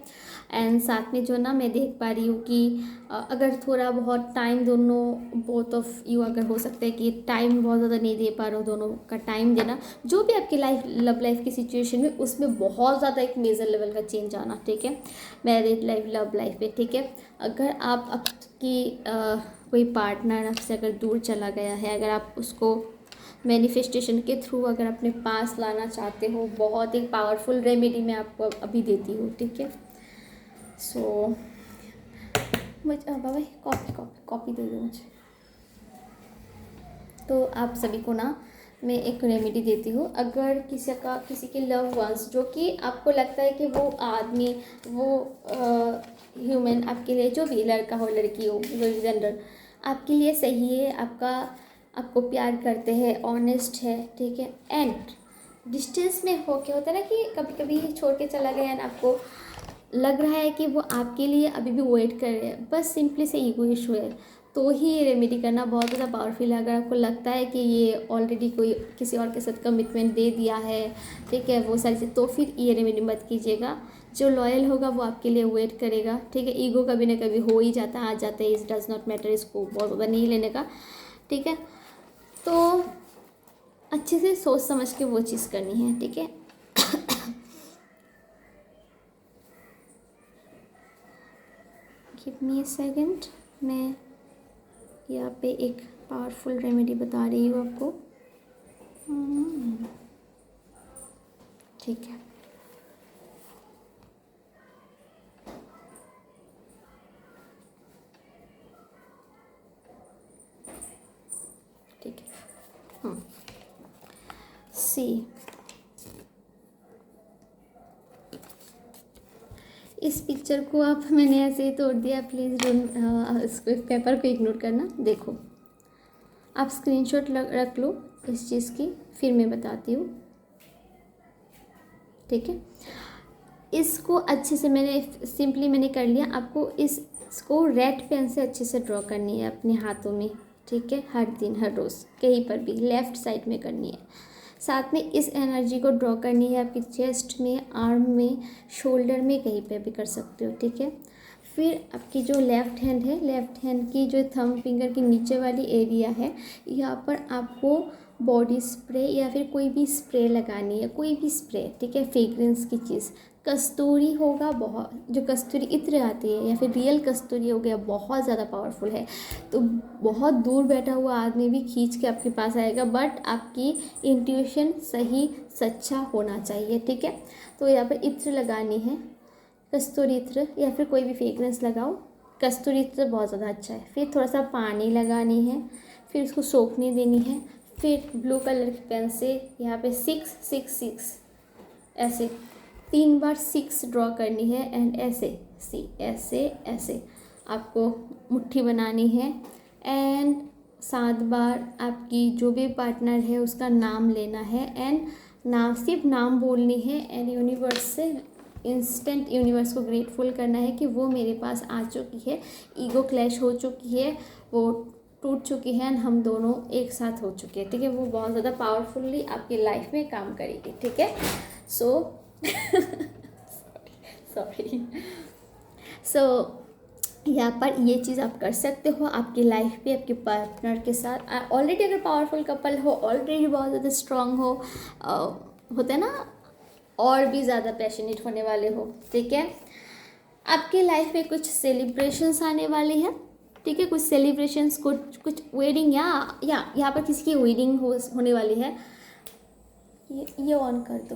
एंड साथ में जो ना मैं देख पा रही हूँ कि अगर थोड़ा बहुत टाइम दोनों, बोथ ऑफ यू, अगर हो सकता है कि टाइम बहुत ज़्यादा नहीं दे पा रहे हो, दोनों का टाइम देना, जो भी आपकी लाइफ, लव लाइफ की सिचुएशन में, उसमें बहुत ज़्यादा एक मेजर लेवल का चेंज आना, ठीक है। मैरिड लाइफ, लव लाइफ में, ठीक है। अगर आप आपकी कोई पार्टनर आपसे अगर दूर चला गया है, अगर आप उसको मैनिफेस्टेशन के थ्रू अगर अपने पास लाना चाहते हो, बहुत एक पावरफुल रेमेडी मैं आपको अभी देती हूँ, ठीक है। सो मुझे बाबा कॉपी दे दो मुझे। तो आप सभी को ना मैं एक रेमेडी देती हूँ, अगर किसी के लव वंस, जो कि आपको लगता है कि वो आदमी, वो ह्यूमन आपके लिए, जो भी लड़का हो लड़की हो, जो जेंडर आपके लिए सही है, आपको प्यार करते हैं, ऑनेस्ट है, ठीक है, एंड डिस्टेंस में हो, क्या होता है ना कि कभी कभी छोड़ के चला गया एंड आपको लग रहा है कि वो आपके लिए अभी भी वेट कर रहे हैं, बस सिंपली से ईगो इशू है, तो ही ये रेमेडी करना बहुत ज़्यादा पावरफुल है। अगर आपको लगता है कि ये ऑलरेडी कोई किसी और के साथ कमिटमेंट दे दिया है, ठीक है, वो सारी चीज़, तो फिर ये रेमेडी मत कीजिएगा। जो लॉयल होगा वो आपके लिए वेट करेगा, ठीक है। ईगो कभी ना कभी हो ही जाता है, आ जाता है, इस डज नॉट मैटर, इसको बहुत ज़्यादा नहीं लेने का, ठीक है। तो अच्छे से सोच समझ के वो चीज़ करनी है, ठीक है। गिव मी अ सेकंड, मैं यहाँ पे एक पावरफुल रेमेडी बता रही हूँ आपको। ठीक है, ठीक है। सी, इस पिक्चर को आप, मैंने ऐसे ही तोड़ दिया, प्लीज़ डोंट इस पेपर को इग्नोर करना। देखो, आप स्क्रीनशॉट रख लो इस चीज़ की, फिर मैं बताती हूँ, ठीक है। इसको अच्छे से मैंने कर लिया। आपको इसको रेड पेन से अच्छे से ड्रॉ करनी है अपने हाथों में, ठीक है। हर दिन, हर रोज़, कहीं पर भी लेफ़्ट साइड में करनी है। साथ में इस एनर्जी को ड्रॉ करनी है आपकी चेस्ट में, आर्म में, शोल्डर में, कहीं पे भी कर सकते हो, ठीक है। फिर आपकी जो लेफ़्ट हैंड है, लेफ़्ट हैंड की जो थंब फिंगर की नीचे वाली एरिया है, यहाँ पर आपको बॉडी स्प्रे या फिर कोई भी स्प्रे लगानी है, कोई भी स्प्रे, ठीक है, फ्रेग्रेंस की चीज़। कस्तूरी होगा, बहुत, जो कस्तूरी इत्र आती है या फिर रियल कस्तूरी हो गया, बहुत ज़्यादा पावरफुल है। तो बहुत दूर बैठा हुआ आदमी भी खींच के आपके पास आएगा, बट आपकी इंट्यूशन सही सच्चा होना चाहिए, ठीक है। तो यहाँ पर इत्र लगानी है, कस्तूरी इत्र या फिर कोई भी फ्रेग्रेंस लगाओ, कस्तूरी इत्र बहुत ज़्यादा अच्छा है। फिर थोड़ा सा पानी लगानी है, फिर उसको सोखने देनी है। फिर ब्लू कलर की पेन से यहाँ पे 6 6 6 ऐसे 3 बार 6 ड्रॉ करनी है, एंड ऐसे ऐसे आपको मुट्ठी बनानी है, एंड 7 बार आपकी जो भी पार्टनर है उसका नाम लेना है, एंड सिर्फ नाम बोलनी है, एंड यूनिवर्स से इंस्टेंट यूनिवर्स को ग्रेटफुल करना है कि वो मेरे पास आ चुकी है, ईगो क्लैश हो चुकी है, वो टूट चुकी है, एंड हम दोनों एक साथ हो चुके हैं, ठीक है। वो बहुत ज़्यादा पावरफुली आपकी लाइफ में काम करेगी, ठीक है। सो यहाँ पर ये चीज़ आप कर सकते हो आपकी लाइफ पे, आपके पार्टनर के साथ। ऑलरेडी अगर पावरफुल कपल हो, ऑलरेडी बहुत ज़्यादा स्ट्रांग हो, होता है ना, और भी ज़्यादा पैशनेट होने वाले हो, ठीक है। आपकी लाइफ में कुछ सेलिब्रेशंस आने वाली है, ठीक है। कुछ सेलिब्रेशंस, कुछ वेडिंग, या यहाँ पर किसी की वेडिंग होने वाली है। ये ऑन कर दो,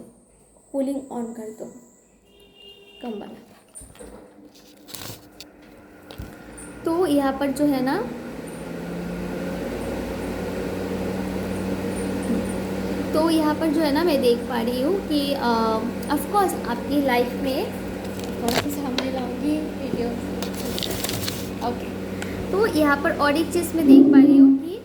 कूलिंग ऑन कर दो, कम वाला। तो यहाँ पर जो है ना, मैं देख पा रही हूँ कि ऑफ कोर्स आपकी लाइफ में, थोड़ा सा सामने लाऊंगी वीडियो, ओके। तो यहाँ पर और एक चीज़ मैं देख पा रही हूँ कि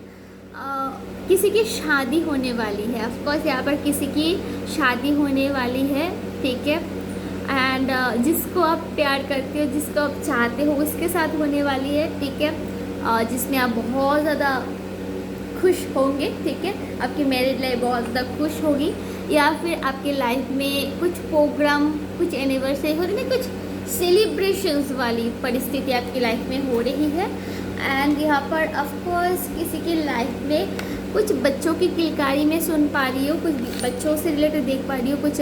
किसी की शादी होने वाली है। ऑफ कोर्स यहाँ पर किसी की शादी होने वाली है, ठीक है। एंड जिसको आप प्यार करते हो, जिसको आप चाहते हो, उसके साथ होने वाली है, ठीक है। जिसमें आप बहुत ज़्यादा खुश होंगे, ठीक है। आपकी मैरिड लाइफ बहुत ज़्यादा खुश होगी, या फिर आपके लाइफ में कुछ प्रोग्राम, कुछ एनिवर्सरी हो रही है, कुछ सेलिब्रेशंस वाली परिस्थिति आपकी लाइफ में हो रही है। एंड यहाँ पर ऑफ कोर्स किसी की लाइफ में कुछ बच्चों की किलकारी में सुन पा रही हो, कुछ बच्चों से रिलेटेड देख पा रही हो, कुछ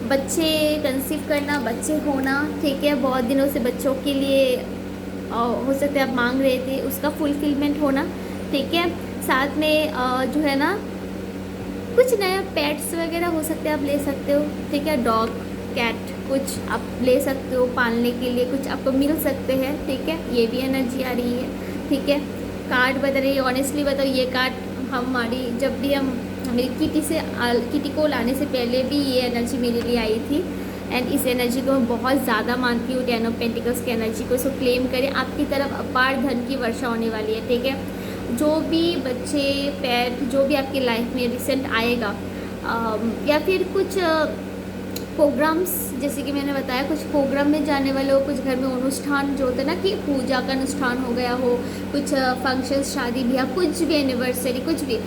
बच्चे कंसीव करना, बच्चे होना, ठीक है। बहुत दिनों से बच्चों के लिए हो सकता है आप मांग रहे थे, उसका फुलफिलमेंट होना, ठीक है। साथ में जो है ना, कुछ नया पेट्स वगैरह हो सकते हैं, आप ले सकते हो, ठीक है। डॉग, कैट, कुछ आप ले सकते हो पालने के लिए, कुछ आपको मिल सकते हैं, ठीक है। ये भी एनर्जी आ रही है, ठीक है। कार्ड बता रही है, ऑनेस्टली बताओ, ये कार्ड हमारी, जब भी हम मेरी किटी को लाने से पहले भी ये एनर्जी मेरे लिए आई थी, एंड इस एनर्जी को मैं बहुत ज़्यादा मानती हूँ, 10 ऑफ पेंटिकल्स की एनर्जी को। इसको क्लेम करें, आपकी तरफ अपार धन की वर्षा होने वाली है, ठीक है। जो भी बच्चे, पेट, जो भी आपकी लाइफ में रिसेंट आएगा, या फिर कुछ प्रोग्राम्स जैसे कि मैंने बताया, कुछ प्रोग्राम में जाने वाले हो, कुछ घर में अनुष्ठान जो होता है ना कि पूजा का अनुष्ठान हो गया हो, कुछ फंक्शन, शादी ब्याह, कुछ भी एनिवर्सरी, कुछ भी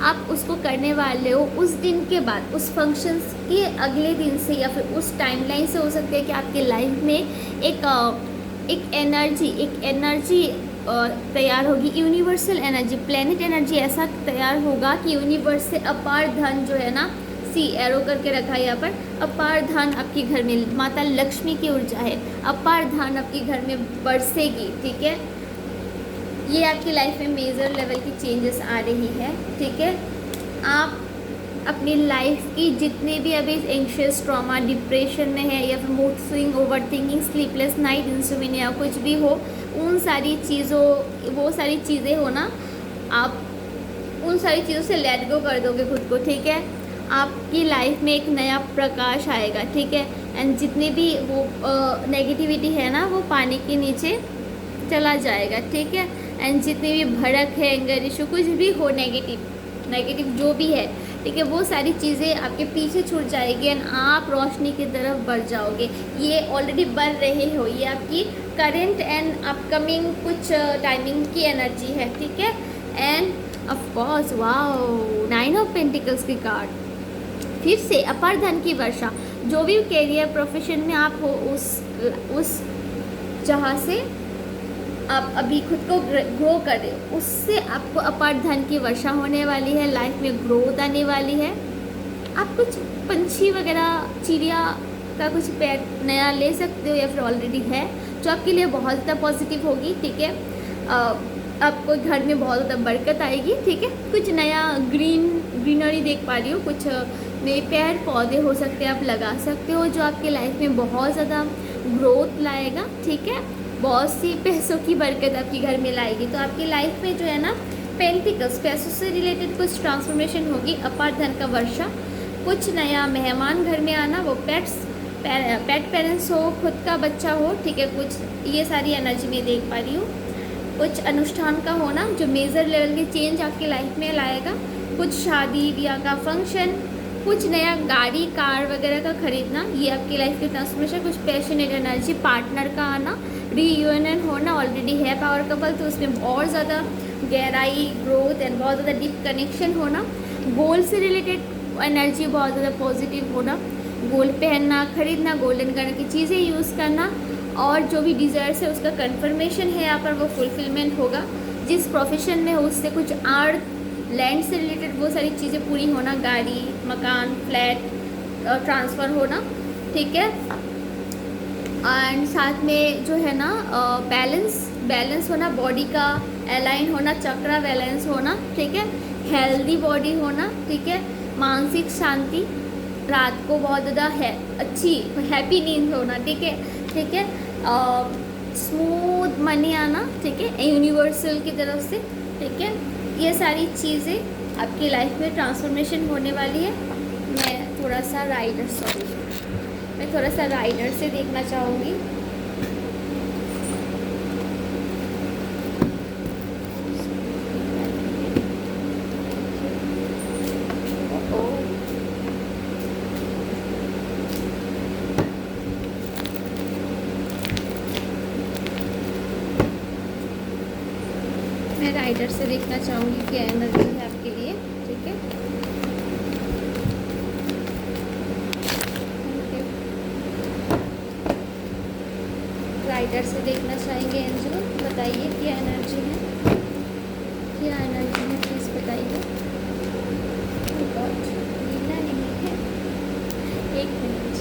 आप उसको करने वाले हो, उस दिन के बाद, उस फंक्शंस के अगले दिन से या फिर उस टाइमलाइन से हो सकता है कि आपके लाइफ में एक एनर्जी तैयार होगी, यूनिवर्सल एनर्जी, प्लेनेट एनर्जी ऐसा तैयार होगा कि यूनिवर्स से अपार धन जो है ना, सी एरो करके रखा है यहाँ पर, अपार धन आपके घर में, माता लक्ष्मी की ऊर्जा है, अपार धन आपके घर में बरसेगी। ठीक है, ये आपकी लाइफ में मेजर लेवल की चेंजेस आ रही है। ठीक है, आप अपनी लाइफ की जितने भी अभी एंशियस, ट्रॉमा, डिप्रेशन में है, या फिर mood swing, over thinking, sleepless night, insomnia, कुछ भी हो, उन सारी चीज़ों, वो सारी चीज़ें हो ना, आप उन सारी चीज़ों से लेट गो कर दोगे खुद को। ठीक है, आपकी लाइफ में एक नया प्रकाश आएगा। ठीक है, एंड जितने भी वो नेगेटिविटी है ना, वो पानी के नीचे चला जाएगा। ठीक है, एंड जितनी भी भड़क है, एंगर इशू, कुछ भी हो, नेगेटिव जो भी है, ठीक है, वो सारी चीज़ें आपके पीछे छूट जाएगी एंड आप रोशनी की तरफ बढ़ जाओगे। ये ऑलरेडी बढ़ रहे हो, ये आपकी करेंट एंड अपकमिंग कुछ टाइमिंग की एनर्जी है। ठीक है, end of course, wow, 9 of pentacles की कार्ड, फिर से अपार धन की वर्षा। जो भी कैरियर, प्रोफेशन में आप हो, उस जहाँ से आप अभी खुद को ग्रो कर रहे हो, उससे आपको अपार धन की वर्षा होने वाली है, लाइफ में ग्रोथ आने वाली है। आप कुछ पंछी वगैरह, चिड़िया का कुछ पेट नया ले सकते हो या फिर ऑलरेडी है, जो आपके लिए बहुत ज़्यादा पॉजिटिव होगी। ठीक है, आपको घर में बहुत ज़्यादा बरकत आएगी। ठीक है, कुछ नया ग्रीनरी देख पा रही हो, कुछ नए पेड़ पौधे हो सकते हैं, आप लगा सकते हो, जो आपके लाइफ में बहुत ज़्यादा ग्रोथ लाएगा। ठीक है, बहुत सी पैसों की बरकत आपके घर में लाएगी। तो आपकी लाइफ में जो है ना, पेंटिकल्स, पैसों से रिलेटेड कुछ ट्रांसफॉर्मेशन होगी, अपार धन का वर्षा, कुछ नया मेहमान घर में आना, वो पेट पेरेंट्स हो, खुद का बच्चा हो। ठीक है, कुछ ये सारी एनर्जी में देख पा रही हूँ। कुछ अनुष्ठान का होना जो मेजर लेवल की चेंज आपकी लाइफ में लाएगा, कुछ शादी ब्याह का फंक्शन, कुछ नया गाड़ी, कार वगैरह का खरीदना, ये आपकी लाइफ की ट्रांसफॉर्मेशन। कुछ पैशनेट एनर्जी, पार्टनर का आना, रीयूनियन होना, ऑलरेडी है पावर कपल तो उसमें बहुत ज़्यादा गहराई, ग्रोथ एंड बहुत ज़्यादा डीप कनेक्शन होना, गोल से रिलेटेड एनर्जी बहुत ज़्यादा पॉजिटिव होना, गोल्ड पहनना, खरीदना, गोल्डन कलर की चीज़ें यूज़ करना, और जो भी डिज़ायर्स है उसका कन्फर्मेशन है यहाँ पर, वो फुलफिलमेंट होगा। जिस प्रोफेशन में हो उससे कुछ अर्थ, लैंड से रिलेटेड वो सारी चीज़ें पूरी होना, गाड़ी, मकान, फ्लैट ट्रांसफ़र होना। ठीक है, एंड साथ में जो है ना, बैलेंस होना, बॉडी का अलाइन होना, चक्रा बैलेंस होना। ठीक है, हेल्दी बॉडी होना। ठीक है, मानसिक शांति, रात को बहुत ज़्यादा अच्छी हैप्पी नींद होना। ठीक है, स्मूथ मनी आना। ठीक है, यूनिवर्सल की तरफ से। ठीक है, ये सारी चीज़ें आपकी लाइफ में ट्रांसफॉर्मेशन होने वाली है। मैं थोड़ा सा राइडर से देखना चाहूँगी। मैं राइडर से देखना चाहूँगी क्या एनर्जी है आपके लिए। ठीक है, राइडर से देखना चाहेंगे एंजल, बताइए क्या एनर्जी है, प्लीज़ बताइए। नीला नहीं है, एक मिनट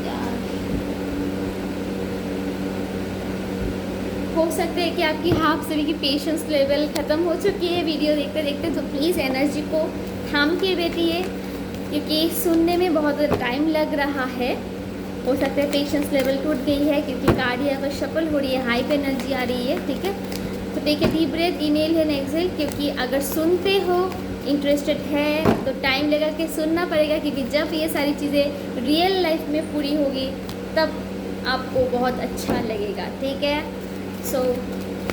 यार, हो सकता है कि आपकी हाफ सभी की पेशेंस लेवल ख़त्म हो चुकी है वीडियो देखते देखते, तो प्लीज़ एनर्जी को थाम के बैठिए, क्योंकि सुनने में बहुत टाइम लग रहा है। हो सकता है पेशेंस लेवल टूट गई है, क्योंकि कार्ड यहाँ पर शफल हो रही है, हाइप एनर्जी आ रही है। ठीक है, तो take a deep breath, inhale and exhale, क्योंकि अगर सुनते हो, इंटरेस्टेड है, तो टाइम लगा के सुनना पड़ेगा, क्योंकि जब ये सारी चीज़ें रियल लाइफ में पूरी होगी तब आपको बहुत अच्छा लगेगा। ठीक है, सो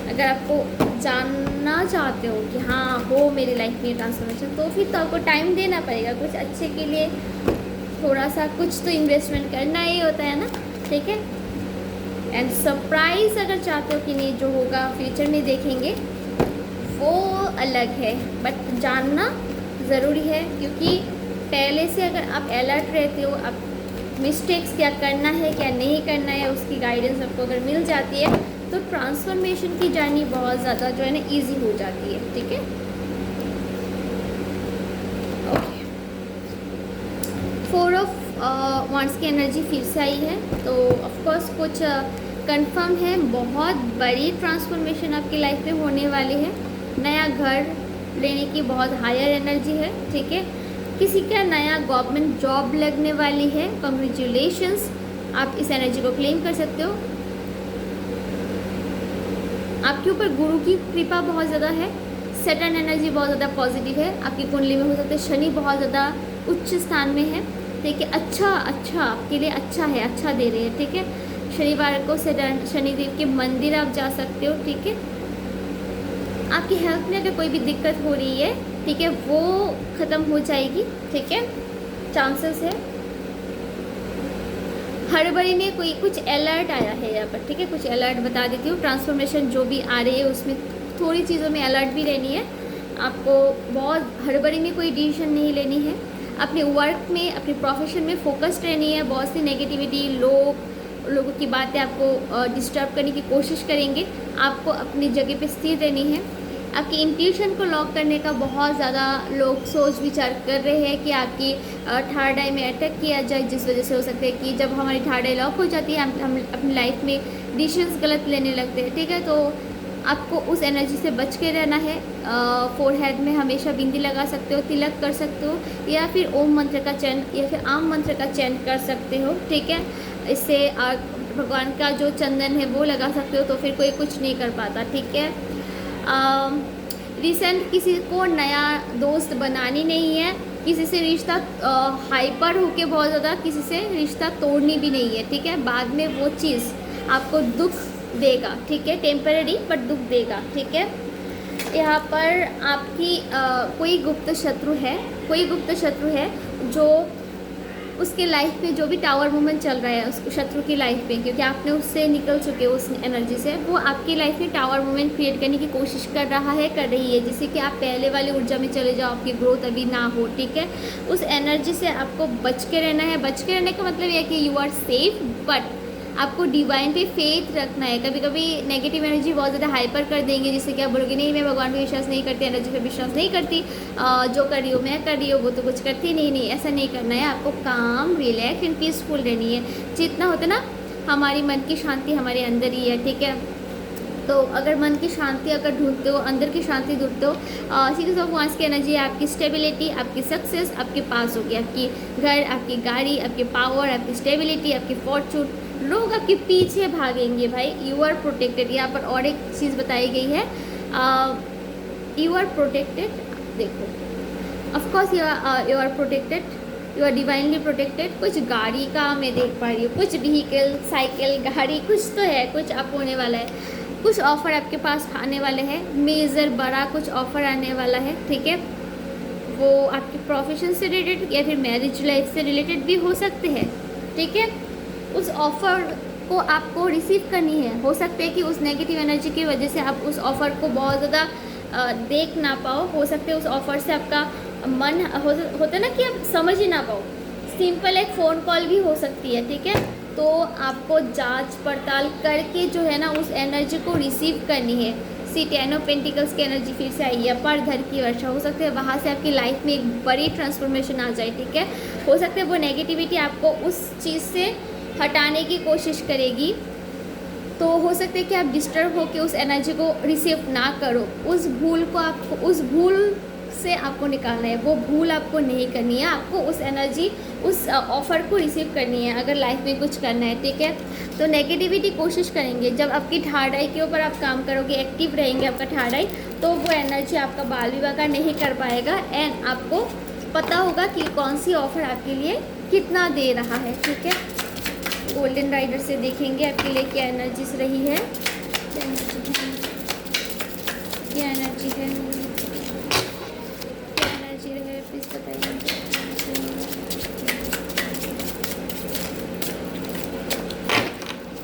अगर आपको जानना चाहते हो कि हाँ हो मेरी लाइफ में ट्रांसफॉर्मेशन, तो फिर तो आपको टाइम देना पड़ेगा। कुछ अच्छे के लिए थोड़ा सा कुछ तो इन्वेस्टमेंट करना ही होता है ना, ठीक है। एंड सरप्राइज़ अगर चाहते हो कि नहीं जो होगा फ्यूचर में देखेंगे, वो अलग है, बट जानना ज़रूरी है। क्योंकि पहले से अगर आप अलर्ट रहते हो, आप मिस्टेक्स क्या करना है क्या नहीं करना है उसकी गाइडेंस आपको अगर मिल जाती है, तो ट्रांसफॉर्मेशन की जर्नी बहुत ज़्यादा जो है ना ईजी हो जाती है, ठीक है। ओके, 4 ऑफ वांड्स की एनर्जी फिर से आई है, तो ऑफकोर्स कुछ कंफर्म है, बहुत बड़ी ट्रांसफॉर्मेशन आपकी लाइफ में होने वाली है। नया घर लेने की बहुत हायर एनर्जी है, ठीक है। किसी का नया गवर्नमेंट जॉब लगने वाली है, कॉन्ग्रेचुलेशंस, आप इस एनर्जी को क्लेम कर सकते हो। आपके ऊपर गुरु की कृपा बहुत ज़्यादा है, सैटर्न एनर्जी बहुत ज़्यादा पॉजिटिव है, आपकी कुंडली में हो सकता है शनि बहुत ज़्यादा उच्च स्थान में है, ठीक है। अच्छा आपके लिए अच्छा है, अच्छा दे रहे हैं, ठीक है। शनिवार को शनिदेव के मंदिर आप जा सकते हो, ठीक है। आपकी हेल्थ में अगर कोई भी दिक्कत हो रही है, ठीक है, वो ख़त्म हो जाएगी, ठीक है, चांसेस है। हड़बड़ी में कोई कुछ अलर्ट आया है यहाँ पर, ठीक है, कुछ अलर्ट बता देती हूँ। ट्रांसफॉर्मेशन जो भी आ रही है उसमें थोड़ी चीज़ों में अलर्ट भी रहनी है आपको। बहुत हड़बड़ी में कोई डिसीजन नहीं लेनी है, अपने वर्क में अपने प्रोफेशन में फोकस्ड रहनी है। बहुत सी नेगेटिविटी लोगों की बातें आपको डिस्टर्ब करने की कोशिश करेंगे, आपको अपनी जगह पे स्थिर रहनी है। आपकी इंट्यूशन को लॉक करने का बहुत ज़्यादा लोग सोच विचार कर रहे हैं कि आपकी थर्ड आई में अटैक किया जाए, जिस वजह से हो सकता है कि जब हमारी थर्ड आई लॉक हो जाती है हम अपनी लाइफ में डिसीजंस गलत लेने लगते हैं, ठीक है। तो आपको उस एनर्जी से बच के रहना है। फोरहेड में हमेशा बिंदी लगा सकते हो, तिलक कर सकते हो, या फिर ओम मंत्र का चयन या फिर आम मंत्र का चयन कर सकते हो, ठीक है। इससे भगवान का जो चंदन है वो लगा सकते हो, तो फिर कोई कुछ नहीं कर पाता, ठीक है। रिसेंट किसी को नया दोस्त बनानी नहीं है, किसी से रिश्ता हाइपर होके बहुत ज़्यादा किसी से रिश्ता तोड़नी भी नहीं है, ठीक है। बाद में वो चीज़ आपको दुख देगा, ठीक है, टेम्पररी बट दुख देगा, ठीक है। यहाँ पर आपकी कोई गुप्त शत्रु है जो उसके लाइफ में जो भी टावर मूवमेंट चल रहा है उस शत्रु की लाइफ में, क्योंकि आपने उससे निकल चुके हो उस एनर्जी से, वो आपकी लाइफ में टावर मूवमेंट क्रिएट करने की कोशिश कर रही है, जिससे कि आप पहले वाली ऊर्जा में चले जाओ, आपकी ग्रोथ अभी ना हो, ठीक है। उस एनर्जी से आपको बच के रहना है। बच के रहने का मतलब ये है कि यू आर सेफ, बट आपको डिवाइन पे फेथ रखना है। कभी कभी नेगेटिव एनर्जी बहुत ज़्यादा हाइपर कर देंगे, जिससे कि आप बोलोगे नहीं मैं भगवान पे विश्वास नहीं करती, एनर्जी पे विश्वास नहीं करती, जो कर रही हो मैं कर रही हूँ, वो तो कुछ करती नहीं, ऐसा नहीं करना है। आपको काम, रिलैक्स एंड पीसफुल रहनी है। जितना होता है ना, हमारी मन की शांति हमारे अंदर ही है, ठीक है। तो अगर मन की शांति अगर ढूंढते हो, अंदर की शांति ढूंढते हो, सिक्स ऑफ वांड्स की एनर्जी है आपकी स्टेबिलिटी, आपकी सक्सेस आपके पास होगी, आपकी घर, आपकी गाड़ी, आपके पावर, आपकी स्टेबिलिटी, आपकी फॉर्चून, लोग आपके पीछे भागेंगे भाई। You are protected. यहाँ पर और एक चीज़ बताई गई है, यू आर प्रोटेक्टेड। देखो, of course you are protected, you are divinely protected. कुछ गाड़ी का मैं देख पा रही हूँ, कुछ व्हीकल, साइकिल, गाड़ी, कुछ तो है, कुछ आप होने वाला है, कुछ ऑफ़र आपके पास आने वाले हैं, मेजर बड़ा कुछ ऑफ़र आने वाला है, ठीक है। वो आपके प्रोफेशन से रिलेटेड या फिर मैरिज लाइफ से रिलेटेड भी हो सकते हैं, ठीक है। उस ऑफ़र को आपको रिसीव करनी है। हो सकता है कि उस नेगेटिव एनर्जी की वजह से आप उस ऑफ़र को बहुत ज़्यादा देख ना पाओ। हो सकता है उस ऑफ़र से आपका मन होता है ना कि आप समझ ही ना पाओ। सिंपल एक फ़ोन कॉल भी हो सकती है, ठीक है। तो आपको जांच पड़ताल करके जो है ना उस एनर्जी को रिसीव करनी है। सी 10 ऑफ पेंटिकल्स की एनर्जी फिर से आई है, पर धन की वर्षा। हो सकता है वहाँ से आपकी लाइफ में एक बड़ी ट्रांसफॉर्मेशन आ जाए, ठीक है। हो सकता है वो नेगेटिविटी आपको उस चीज़ से हटाने की कोशिश करेगी, तो हो सकता है कि आप डिस्टर्ब हो के उस एनर्जी को रिसीव ना करो। उस भूल से आपको निकालना है, वो भूल आपको नहीं करनी है। आपको उस एनर्जी, उस ऑफ़र को रिसीव करनी है अगर लाइफ में कुछ करना है, ठीक है। तो नेगेटिविटी कोशिश करेंगे, जब आपकी थर्ड आई के ऊपर आप काम करोगे, एक्टिव रहेंगे आपका थर्ड आई, तो वो एनर्जी आपका बाल विवाह का नहीं कर पाएगा। एंड आपको पता होगा कि कौन सी ऑफ़र आपके लिए कितना दे रहा है, ठीक है। गोल्डन राइडर से देखेंगे आपके लिए क्या एनर्जीज रही है। क्या एनर्जी है, क्या एनर्जी रहे प्लीज़ बताइए।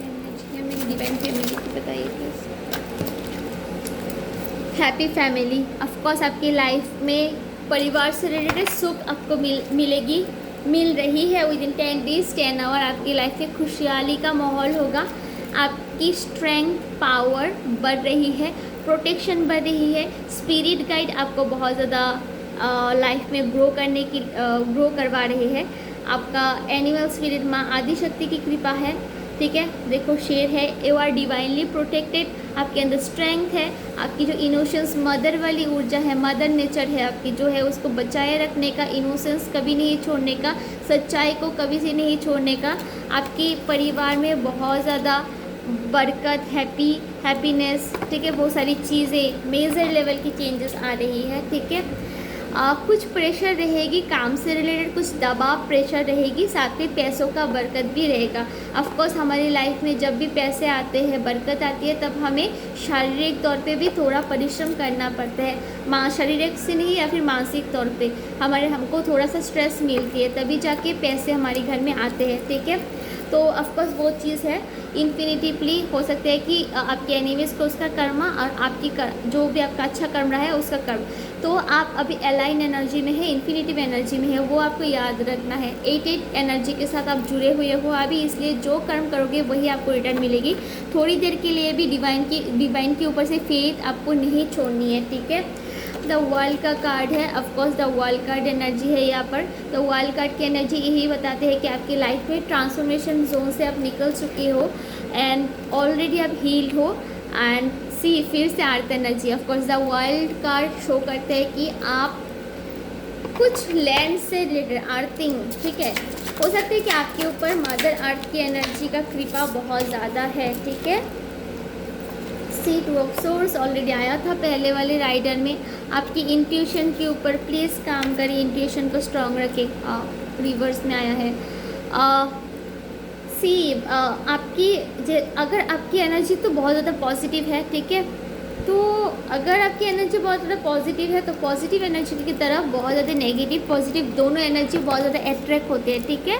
एनर्जी है मेरी डिवाइन फैमिली की, बताइए प्लीज़। हैप्पी फैमिली, ऑफकोर्स आपकी लाइफ में परिवार से रिलेटेड सुख आपको मिल रही है। विद इन 10 डेज 10 आवर आपकी लाइफ में खुशहाली का माहौल होगा। आपकी स्ट्रेंथ पावर बढ़ रही है, प्रोटेक्शन बढ़ रही है। स्पिरिट गाइड आपको बहुत ज़्यादा लाइफ में ग्रो करवा रहे हैं। आपका एनिमल स्पिरिट माँ आदि शक्ति की कृपा है, ठीक है। देखो शेर है, यू आर डिवाइनली प्रोटेक्टेड। आपके अंदर स्ट्रेंथ है, आपकी जो इनोशंस मदर वाली ऊर्जा है, मदर नेचर है आपकी जो है, उसको बचाए रखने का, इनोसेंस कभी नहीं छोड़ने का, सच्चाई को कभी से नहीं छोड़ने का। आपके परिवार में बहुत ज़्यादा बरकत, हैप्पीनेस, ठीक है, बहुत सारी चीज़ें मेजर लेवल की चेंजेस आ रही है, ठीक है। कुछ प्रेशर रहेगी काम से रिलेटेड, कुछ दबाव प्रेशर रहेगी, साथ में पैसों का बरकत भी रहेगा। ऑफकोर्स हमारी लाइफ में जब भी पैसे आते हैं, बरकत आती है, तब हमें शारीरिक तौर पे भी थोड़ा परिश्रम करना पड़ता है। शारीरिक से नहीं या फिर मानसिक तौर पे हमको थोड़ा सा स्ट्रेस मिलती है, तभी जाके पैसे हमारे घर में आते हैं, ठीक है। तो ऑफकोर्स वो चीज़ है। इन्फिनिटिवली हो सकता है कि आपके एनिमीज़ को उसका कर्मा और आपकी जो भी आपका अच्छा कर्म रहा है उसका कर्म, तो आप अभी अलाइन एनर्जी में है, इन्फिनिटिव एनर्जी में है, वो आपको याद रखना है। 8 एनर्जी के साथ आप जुड़े हुए हो अभी, इसलिए जो कर्म करोगे वही आपको रिटर्न मिलेगी। थोड़ी देर के लिए भी डिवाइन के ऊपर से फेथ आपको नहीं छोड़नी है, ठीक है। द वर्ल्ड का कार्ड है, of course the world card energy है यहाँ पर। द वर्ल्ड कार्ड की एनर्जी यही बताते हैं कि आपकी लाइफ में ट्रांसफॉर्मेशन जोन से आप निकल चुके हो एंड ऑलरेडी आप हील्ड हो। एंड सी फिर से earth energy, of course the world card show करते हैं कि आप कुछ लैंड से रिलेटेड अर्थिंग, ठीक है, हो सकता है कि आपके ऊपर मदर अर्थ की एनर्जी का कृपा बहुत ज़्यादा है, ठीक है। सी 2 ऑफ सोर्स ऑलरेडी आया था पहले वाले राइडर में। आपकी इंट्यूशन के ऊपर प्लीज़ काम करिए, इंट्यूशन को स्ट्रॉन्ग रखें। रिवर्स में आया है सी आपकी अगर आपकी एनर्जी तो बहुत ज़्यादा पॉजिटिव है, ठीक है, तो अगर आपकी एनर्जी बहुत ज़्यादा पॉजिटिव है तो पॉजिटिव एनर्जी की तरफ बहुत ज़्यादा नेगेटिव पॉजिटिव दोनों एनर्जी बहुत ज़्यादा अट्रैक्ट होते हैं, ठीक है।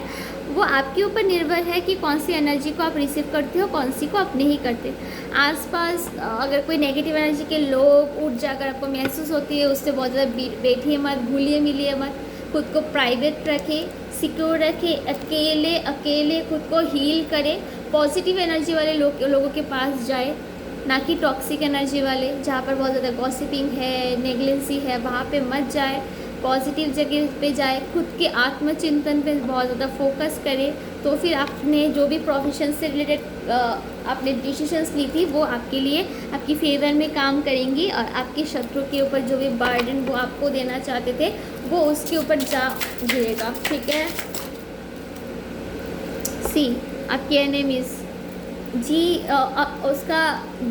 वो आपके ऊपर निर्भर है कि कौन सी एनर्जी को आप रिसीव करते हो, कौन सी को आप नहीं करते। आसपास अगर कोई नेगेटिव एनर्जी के लोग ऊर्जा अगर आपको महसूस होती है, उससे बहुत ज़्यादा बैठिए मत, भूलिए मिलिए मत, खुद को प्राइवेट रखें, सिक्योर रखें, अकेले खुद को हील करें। पॉजिटिव एनर्जी वाले लोगों के पास जाए, ना कि टॉक्सिक एनर्जी वाले जहाँ पर बहुत ज़्यादा गॉसिपिंग है, नेगलेंसी है, वहाँ पे मत जाए। पॉजिटिव जगह पे जाए, खुद के आत्मचिंतन पे बहुत ज़्यादा फोकस करें, तो फिर आपने जो भी प्रोफेशन से रिलेटेड आपने डिसीजंस ली थी वो आपके लिए आपकी फेवर में काम करेंगी और आपके शत्रु के ऊपर जो भी बर्डन वो आपको देना चाहते थे वो उसके ऊपर जा गिरेगा, ठीक है। सी आपके एनिमीज़ जी उसका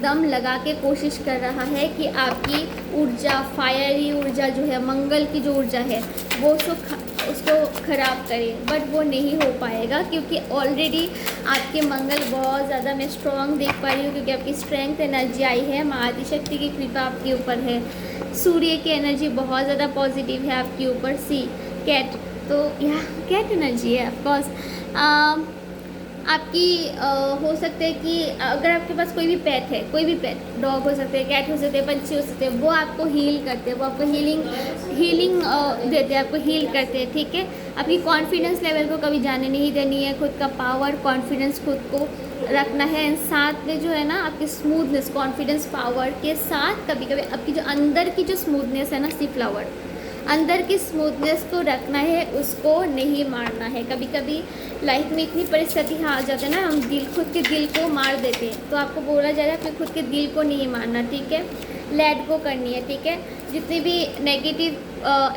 दम लगा के कोशिश कर रहा है कि आपकी ऊर्जा, फायरी ऊर्जा जो है, मंगल की जो ऊर्जा है वो उसको ख़राब करे, बट वो नहीं हो पाएगा क्योंकि ऑलरेडी आपके मंगल बहुत ज़्यादा मैं स्ट्रॉन्ग देख पा रही हूँ, क्योंकि आपकी स्ट्रेंथ एनर्जी आई है, माँ आदिशक्ति की कृपा आपके ऊपर है। सूर्य की एनर्जी बहुत ज़्यादा पॉजिटिव है आपके ऊपर। सी कैट, तो यह कैट एनर्जी है ऑफकोर्स। आपकी हो सकता है कि अगर आपके पास कोई भी पेट, डॉग हो सकते हैं, कैट हो सकते हैं, पंछी हो सकते हैं, वो आपको हील करते हैं, वो आपको हीलिंग देते हैं, आपको हील करते हैं, ठीक है। आपकी कॉन्फिडेंस लेवल को कभी जाने नहीं देनी है, खुद का पावर, कॉन्फिडेंस खुद को रखना है। एंड साथ में जो है ना आपकी स्मूथनेस, कॉन्फिडेंस पावर के साथ कभी कभी आपकी जो अंदर की जो स्मूथनेस है ना, सी फ्लावर अंदर की स्मूथनेस को रखना है, उसको नहीं मारना है। कभी कभी लाइफ में इतनी परिस्थिति आ जाते हैं ना, हम खुद के दिल को मार देते हैं, तो आपको बोला जा रहा है कि खुद के दिल को नहीं मारना, ठीक है, लेट गो करनी है, ठीक है। जितनी भी नेगेटिव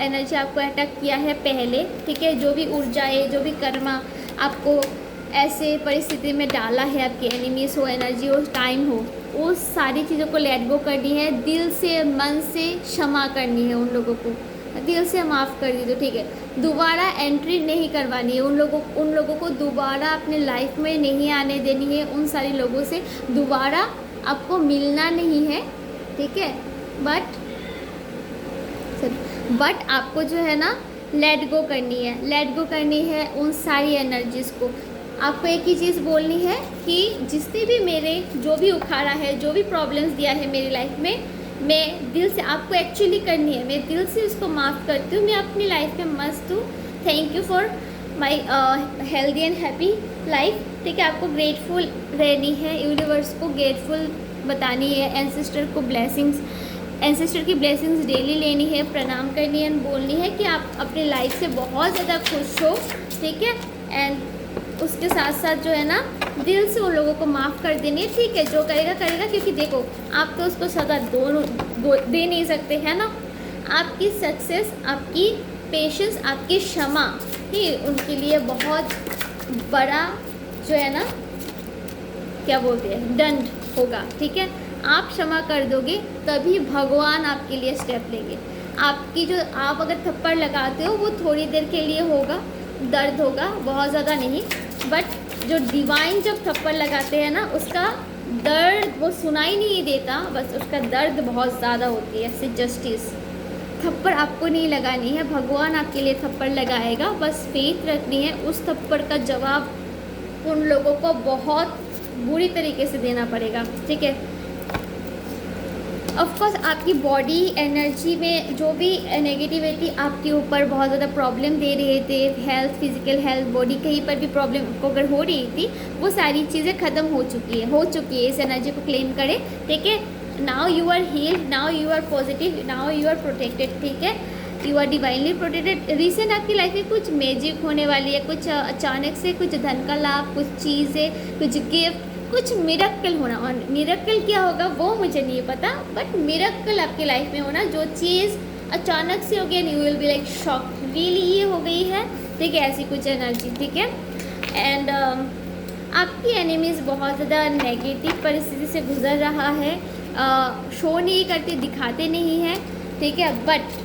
एनर्जी आपको अटैक किया है पहले, ठीक है, जो भी ऊर्जा है, जो भी कर्मा आपको ऐसे परिस्थिति में डाला है, आपके एनिमीज़ हो, एनर्जी हो, टाइम हो, वो सारी चीज़ों को लेट गो करनी है, दिल से, मन से क्षमा करनी है, उन लोगों को दिल से माफ़ कर दीजिए, ठीक है। दोबारा एंट्री नहीं करवानी है, उन लोगों को दोबारा अपने लाइफ में नहीं आने देनी है, उन सारे लोगों से दोबारा आपको मिलना नहीं है, ठीक है। बट आपको जो है ना लेट गो करनी है उन सारी एनर्जीज़ को। आपको एक ही चीज़ बोलनी है कि जिसने भी मेरे जो भी उखाड़ा है, जो भी प्रॉब्लम्स दिया है मेरी लाइफ में, मैं दिल से आपको एक्चुअली करनी है, मैं दिल से उसको माफ़ करती हूँ, मैं अपनी लाइफ में मस्त हूँ। Thank you for my healthy and happy life. ठीक है, आपको ग्रेटफुल रहनी है, यूनिवर्स को ग्रेटफुल बतानी है, एंसेस्टर की ब्लेसिंग्स डेली लेनी है, प्रणाम करनी है, बोलनी है कि आप अपनी लाइफ से बहुत ज़्यादा खुश हो। ठीक है, एंड उसके साथ साथ जो है ना दिल से उन लोगों को माफ़ कर देनी है। ठीक है, जो करेगा करेगा, क्योंकि देखो आप तो उसको सज़ा दे नहीं सकते हैं ना। आपकी सक्सेस, आपकी पेशेंस, आपकी क्षमा ही उनके लिए बहुत बड़ा जो है ना क्या बोलते हैं दंड होगा। ठीक है, आप क्षमा कर दोगे तभी भगवान आपके लिए स्टेप लेंगे। आपकी जो आप अगर थप्पड़ लगाते हो वो थोड़ी देर के लिए होगा, दर्द होगा, बहुत ज़्यादा नहीं, बट जो डिवाइन जब थप्पड़ लगाते हैं ना उसका दर्द वो सुनाई नहीं देता, बस उसका दर्द बहुत ज़्यादा होती है। ऐसे जस्टिस थप्पड़ आपको नहीं लगानी है, भगवान आपके लिए थप्पड़ लगाएगा, बस फेथ रखनी है। उस थप्पड़ का जवाब उन लोगों को बहुत बुरी तरीके से देना पड़ेगा। ठीक है, ऑफकोर्स आपकी बॉडी एनर्जी में जो भी नेगेटिविटी आपके ऊपर बहुत ज़्यादा प्रॉब्लम दे रहे थे, हेल्थ, फिजिकल हेल्थ, बॉडी कहीं पर भी प्रॉब्लम को अगर हो रही थी, वो सारी चीज़ें ख़त्म हो चुकी है। इस एनर्जी को क्लेम करें। ठीक है, now you are healed, now you are positive, now you are protected. ठीक है, you are divinely protected. Recent आपकी लाइफ में कुछ मैजिक होने वाली है, कुछ अचानक से कुछ धन का लाभ, कुछ चीज़ें, कुछ गिफ्ट, कुछ मिरेकल होना। और मिरेकल क्या होगा वो मुझे नहीं पता, बट मिरेकल आपकी लाइफ में होना, जो चीज़ अचानक से हो गई and you will be like shock, really ये हो गई है। ठीक है, ऐसी कुछ एनर्जी। ठीक है, एंड आपकी एनिमीज़ बहुत ज़्यादा नेगेटिव परिस्थिति से गुजर रहा है, शो नहीं करते, दिखाते नहीं हैं। ठीक है, बट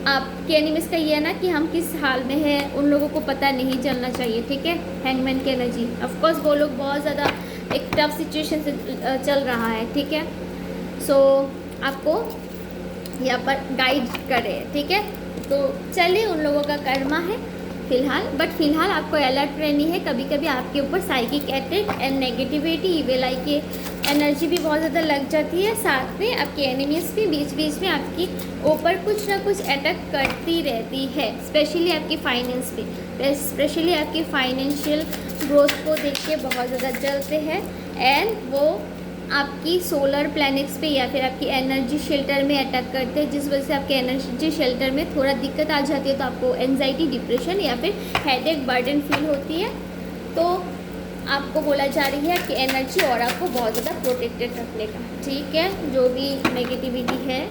आपके एनिमीज़ का ये है ना कि हम किस हाल में हैं उन लोगों को पता नहीं चलना चाहिए। ठीक है, हैंगमैन की एनर्जी, ऑफकोर्स वो लोग बहुत ज़्यादा एक टफ सिचुएशन से चल रहा है। ठीक है, सो आपको यहाँ पर गाइड करे। ठीक है, तो चलिए उन लोगों का कर्मा है फिलहाल आपको अलर्ट रहनी है। कभी कभी आपके ऊपर psychic attack and negativity, evil eye की एनर्जी भी बहुत ज़्यादा लग जाती है। साथ में आपके एनिमीज़ भी बीच बीच में आपकी ऊपर कुछ ना कुछ अटैक करती रहती है, स्पेशली आपकी फाइनेंस पे, स्पेशली आपकी फाइनेंशियल ग्रोथ को देख के बहुत ज़्यादा जलते हैं, एंड वो आपकी सोलर प्लैनेट्स पे या फिर आपकी एनर्जी शेल्टर में अटैक करते हैं, जिस वजह से आपके एनर्जी शेल्टर में थोड़ा दिक्कत आ जाती है, तो आपको एंजाइटी, डिप्रेशन या फिर हेडेक, बर्डन फील होती है। तो आपको बोला जा रही है कि एनर्जी और आपको बहुत ज़्यादा प्रोटेक्टेड रखने का। ठीक है, जो भी नेगेटिविटी है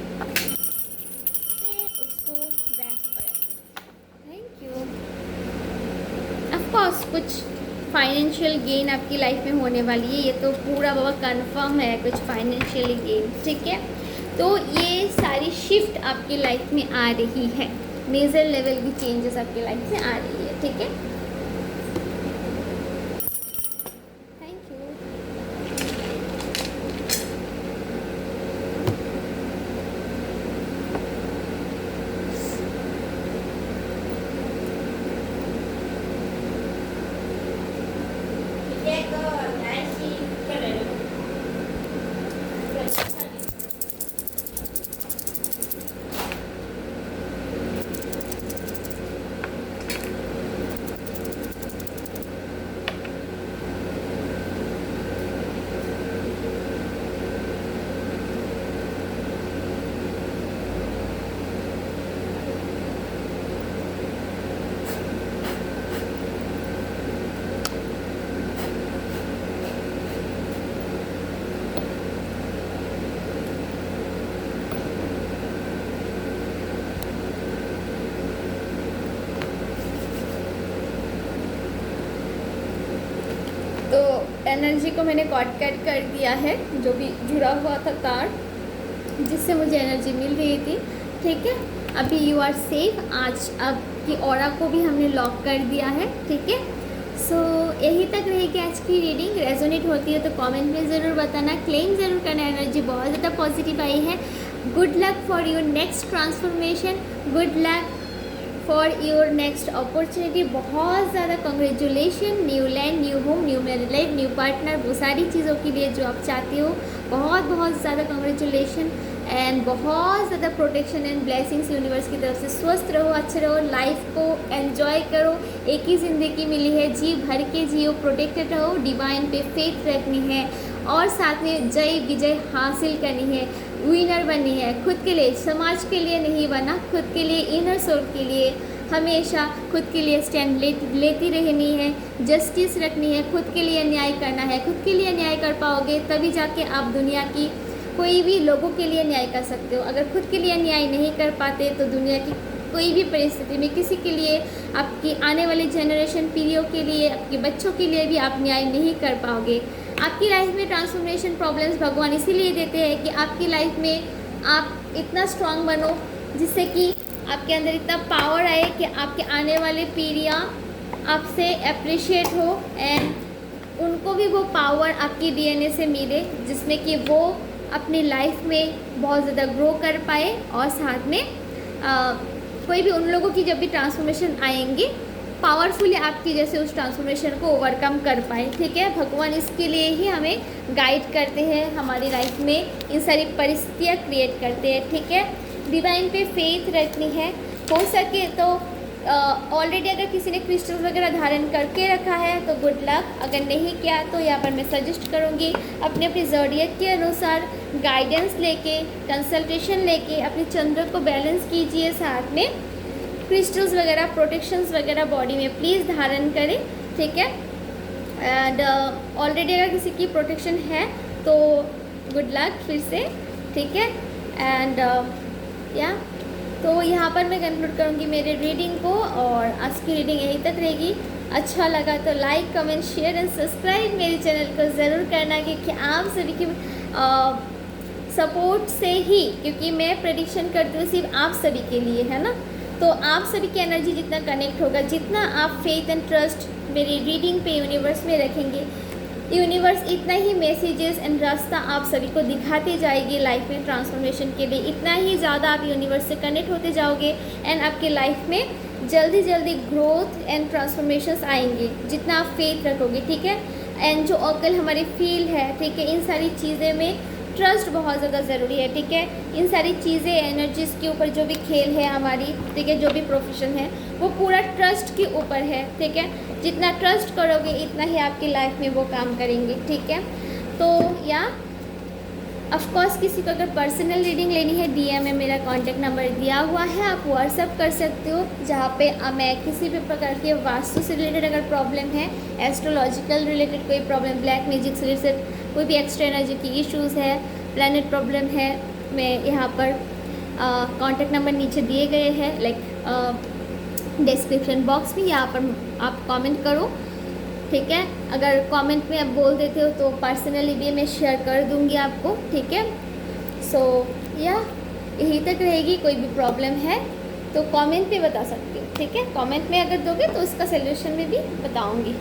उसको बैक कर। Thank you. ऑफकोर्स कुछ फाइनेंशियल गेन आपकी लाइफ में होने वाली है, ये तो पूरा बाबा कंफर्म है, कुछ फाइनेंशियल गेन। ठीक है, तो ये सारी शिफ्ट आपकी लाइफ में आ रही है, मेजर लेवल की चेंजेस आपकी लाइफ में आ रही है। ठीक है, थैंक यू। तो एनर्जी को मैंने कट कर दिया है, जो भी जुड़ा हुआ था तार जिससे मुझे एनर्जी मिल रही थी। ठीक है, अभी यू आर सेफ। आज आपकी ऑरा को भी हमने लॉक कर दिया है। ठीक है, यही तक रहेगी आज की रीडिंग। रेजोनेट होती है तो कमेंट में ज़रूर बताना, क्लेम ज़रूर करना। एनर्जी बहुत ज़्यादा पॉजिटिव आई है। Good luck for your next transformation, good luck for your next opportunity. बहुत ज़्यादा congratulation. New land, new home, new married life, new partner, वो सारी चीज़ों के लिए जो आप चाहते हो, बहुत बहुत ज़्यादा कॉन्ग्रेचुलेशन। एंड बहुत ज़्यादा प्रोटेक्शन एंड ब्लेसिंग्स यूनिवर्स की तरफ से। स्वस्थ रहो, अच्छे रहो, लाइफ को एंजॉय करो। एक ही ज़िंदगी मिली है, जी भर के जियो, प्रोटेक्टेड रहो, डिवाइन पे फेथ रखनी है और साथ में जय विजय हासिल करनी है, विनर बननी है। खुद के लिए, समाज के लिए नहीं बना, खुद के लिए, इनर सोल के लिए हमेशा खुद के लिए स्टैंड लेती रहनी है, जस्टिस रखनी है, खुद के लिए न्याय करना है। खुद के लिए न्याय कर पाओगे तभी जाके आप दुनिया की कोई भी लोगों के लिए न्याय कर सकते हो। अगर खुद के लिए न्याय नहीं कर पाते तो दुनिया की कोई भी परिस्थिति में किसी के लिए, आपकी आने वाली जनरेशन पीढ़ियों के लिए, आपके बच्चों के लिए भी आप न्याय नहीं कर पाओगे। आपकी लाइफ में ट्रांसफॉर्मेशन प्रॉब्लम्स भगवान इसीलिए देते हैं कि आपकी लाइफ में आप इतना स्ट्रांग बनो जिससे कि आपके अंदर इतना पावर आए कि आपके आने वाले पीढ़ियाँ आपसे अप्रिशिएट हो एंड उनको भी वो पावर आपकी डीएनए से मिले जिसमें कि वो अपनी लाइफ में बहुत ज़्यादा ग्रो कर पाए और साथ में कोई भी उन लोगों की जब भी ट्रांसफॉर्मेशन आएंगे पावरफुली आपकी जैसे उस ट्रांसफॉर्मेशन को ओवरकम कर पाए। ठीक है, भगवान इसके लिए ही हमें गाइड करते हैं, हमारी लाइफ में इन सारी परिस्थितियाँ क्रिएट करते हैं। ठीक है, डिवाइन पे फेथ रखनी है। हो सके तो ऑलरेडी अगर किसी ने क्रिस्टल्स वगैरह धारण करके रखा है तो गुड लक, अगर नहीं किया तो यहाँ पर मैं सजेस्ट करूँगी अपने अपनी ज़ोडिएक के अनुसार गाइडेंस लेके, कंसल्टेशन लेके अपने चंद्र को बैलेंस कीजिए। साथ में क्रिस्टल्स वगैरह, प्रोटेक्शंस वगैरह बॉडी में प्लीज़ धारण करें। ठीक है, एंड ऑलरेडी अगर किसी की प्रोटेक्शन है तो गुड लक फिर से। ठीक है, एंड या तो यहाँ पर मैं कंक्लूड करूँगी मेरे रीडिंग को और आज की रीडिंग यहीं तक रहेगी। अच्छा लगा तो like, comment, share and subscribe मेरे चैनल को ज़रूर करना क्योंकि आप सभी की सपोर्ट से ही, क्योंकि मैं प्रेडिक्शन करती हूँ सिर्फ आप सभी के लिए, है ना। तो आप सभी की एनर्जी जितना कनेक्ट होगा, जितना आप फेथ एंड ट्रस्ट मेरी रीडिंग पे यूनिवर्स में रखेंगे, यूनिवर्स इतना ही मैसेजेस एंड रास्ता आप सभी को दिखाते जाएगी लाइफ में ट्रांसफॉर्मेशन के लिए। इतना ही ज़्यादा आप यूनिवर्स से कनेक्ट होते जाओगे एंड आपके लाइफ में जल्दी जल्दी ग्रोथ एंड ट्रांसफॉर्मेशंस आएंगे जितना आप फेथ रखोगे। ठीक है, एंड जो अकल हमारी फील है, ठीक है, इन सारी चीज़ें में ट्रस्ट बहुत ज़्यादा ज़रूरी है। ठीक है, इन सारी चीज़ें, एनर्जीज़ के ऊपर जो भी खेल है हमारी, ठीक है, जो भी प्रोफेशन है वो पूरा ट्रस्ट के ऊपर है। ठीक है, जितना ट्रस्ट करोगे इतना ही आपकी लाइफ में वो काम करेंगे। ठीक है, तो या ऑफ कोर्स किसी को अगर पर्सनल रीडिंग लेनी है, डीएम में मेरा कांटेक्ट नंबर दिया हुआ है, आप व्हाट्सअप कर सकते हो, जहाँ पे मैं किसी भी प्रकार के वास्तु से रिलेटेड अगर प्रॉब्लम है, एस्ट्रोलॉजिकल रिलेटेड कोई प्रॉब्लम, ब्लैक मैजिक से रिलेटेड कोई भी एक्स्ट्रा एनर्जी की इश्यूज़ है, प्लैनेट प्रॉब्लम है, मैं यहाँ पर कांटेक्ट नंबर नीचे दिए गए हैं, लाइक डिस्क्रिप्शन बॉक्स में, यहाँ पर आप कमेंट करो। ठीक है, अगर कमेंट में आप बोल देते हो तो पर्सनली भी मैं शेयर कर दूंगी आपको। ठीक है, सो या यही तक रहेगी। कोई भी प्रॉब्लम है तो कमेंट पे बता सकती हो। ठीक है, कमेंट में अगर दोगे तो इसका सलूशन में भी बताऊंगी।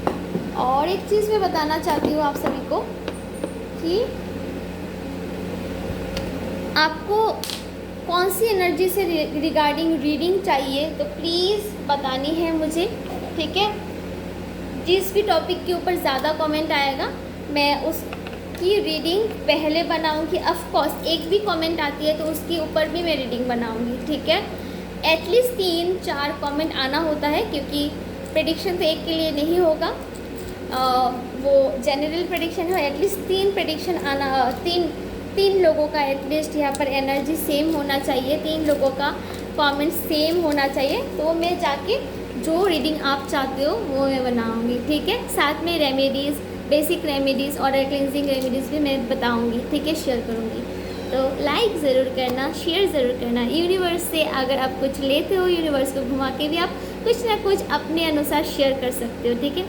और एक चीज़ मैं बताना चाहती हूँ आप सभी को कि आपको कौन सी एनर्जी से रिगार्डिंग रीडिंग चाहिए तो प्लीज़ बतानी है मुझे। ठीक है, जिस भी टॉपिक के ऊपर ज़्यादा कमेंट आएगा मैं उसकी रीडिंग पहले बनाऊंगी। ऑफ कोर्स एक भी कमेंट आती है तो उसके ऊपर भी मैं रीडिंग बनाऊंगी। ठीक है, एटलीस्ट 3-4 कमेंट आना होता है क्योंकि प्रेडिक्शन तो एक के लिए नहीं होगा, वो जनरल प्रेडिक्शन है। एटलीस्ट 3 प्रेडिक्शन आना, तीन लोगों का एटलीस्ट यहाँ पर एनर्जी सेम होना चाहिए, 3 लोगों का कमेंट सेम होना चाहिए, तो मैं जाके जो रीडिंग आप चाहते हो वो मैं बनाऊंगी। ठीक है, साथ में रेमेडीज़, बेसिक रेमेडीज़ और क्लिनजिंग रेमेडीज़ भी मैं बताऊंगी। ठीक है, शेयर करूंगी। तो लाइक ज़रूर करना, शेयर ज़रूर करना। यूनिवर्स से अगर आप कुछ लेते हो, यूनिवर्स को घुमा के भी आप कुछ ना कुछ अपने अनुसार शेयर कर सकते हो। ठीक है,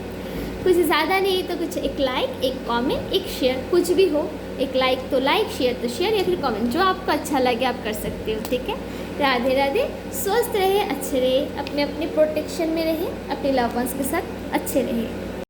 कुछ ज़्यादा नहीं तो कुछ, एक लाइक, एक कमेंट, एक शेयर, कुछ भी हो। एक लाइक तो लाइक, शेयर तो शेयर, या फिर कमेंट, जो आपको अच्छा लगे आप कर सकते हो। ठीक है, राधे राधे। स्वस्थ रहे, अच्छे रहे, अपने प्रोटेक्शन में रहे, अपने लव वंस के साथ अच्छे रहे।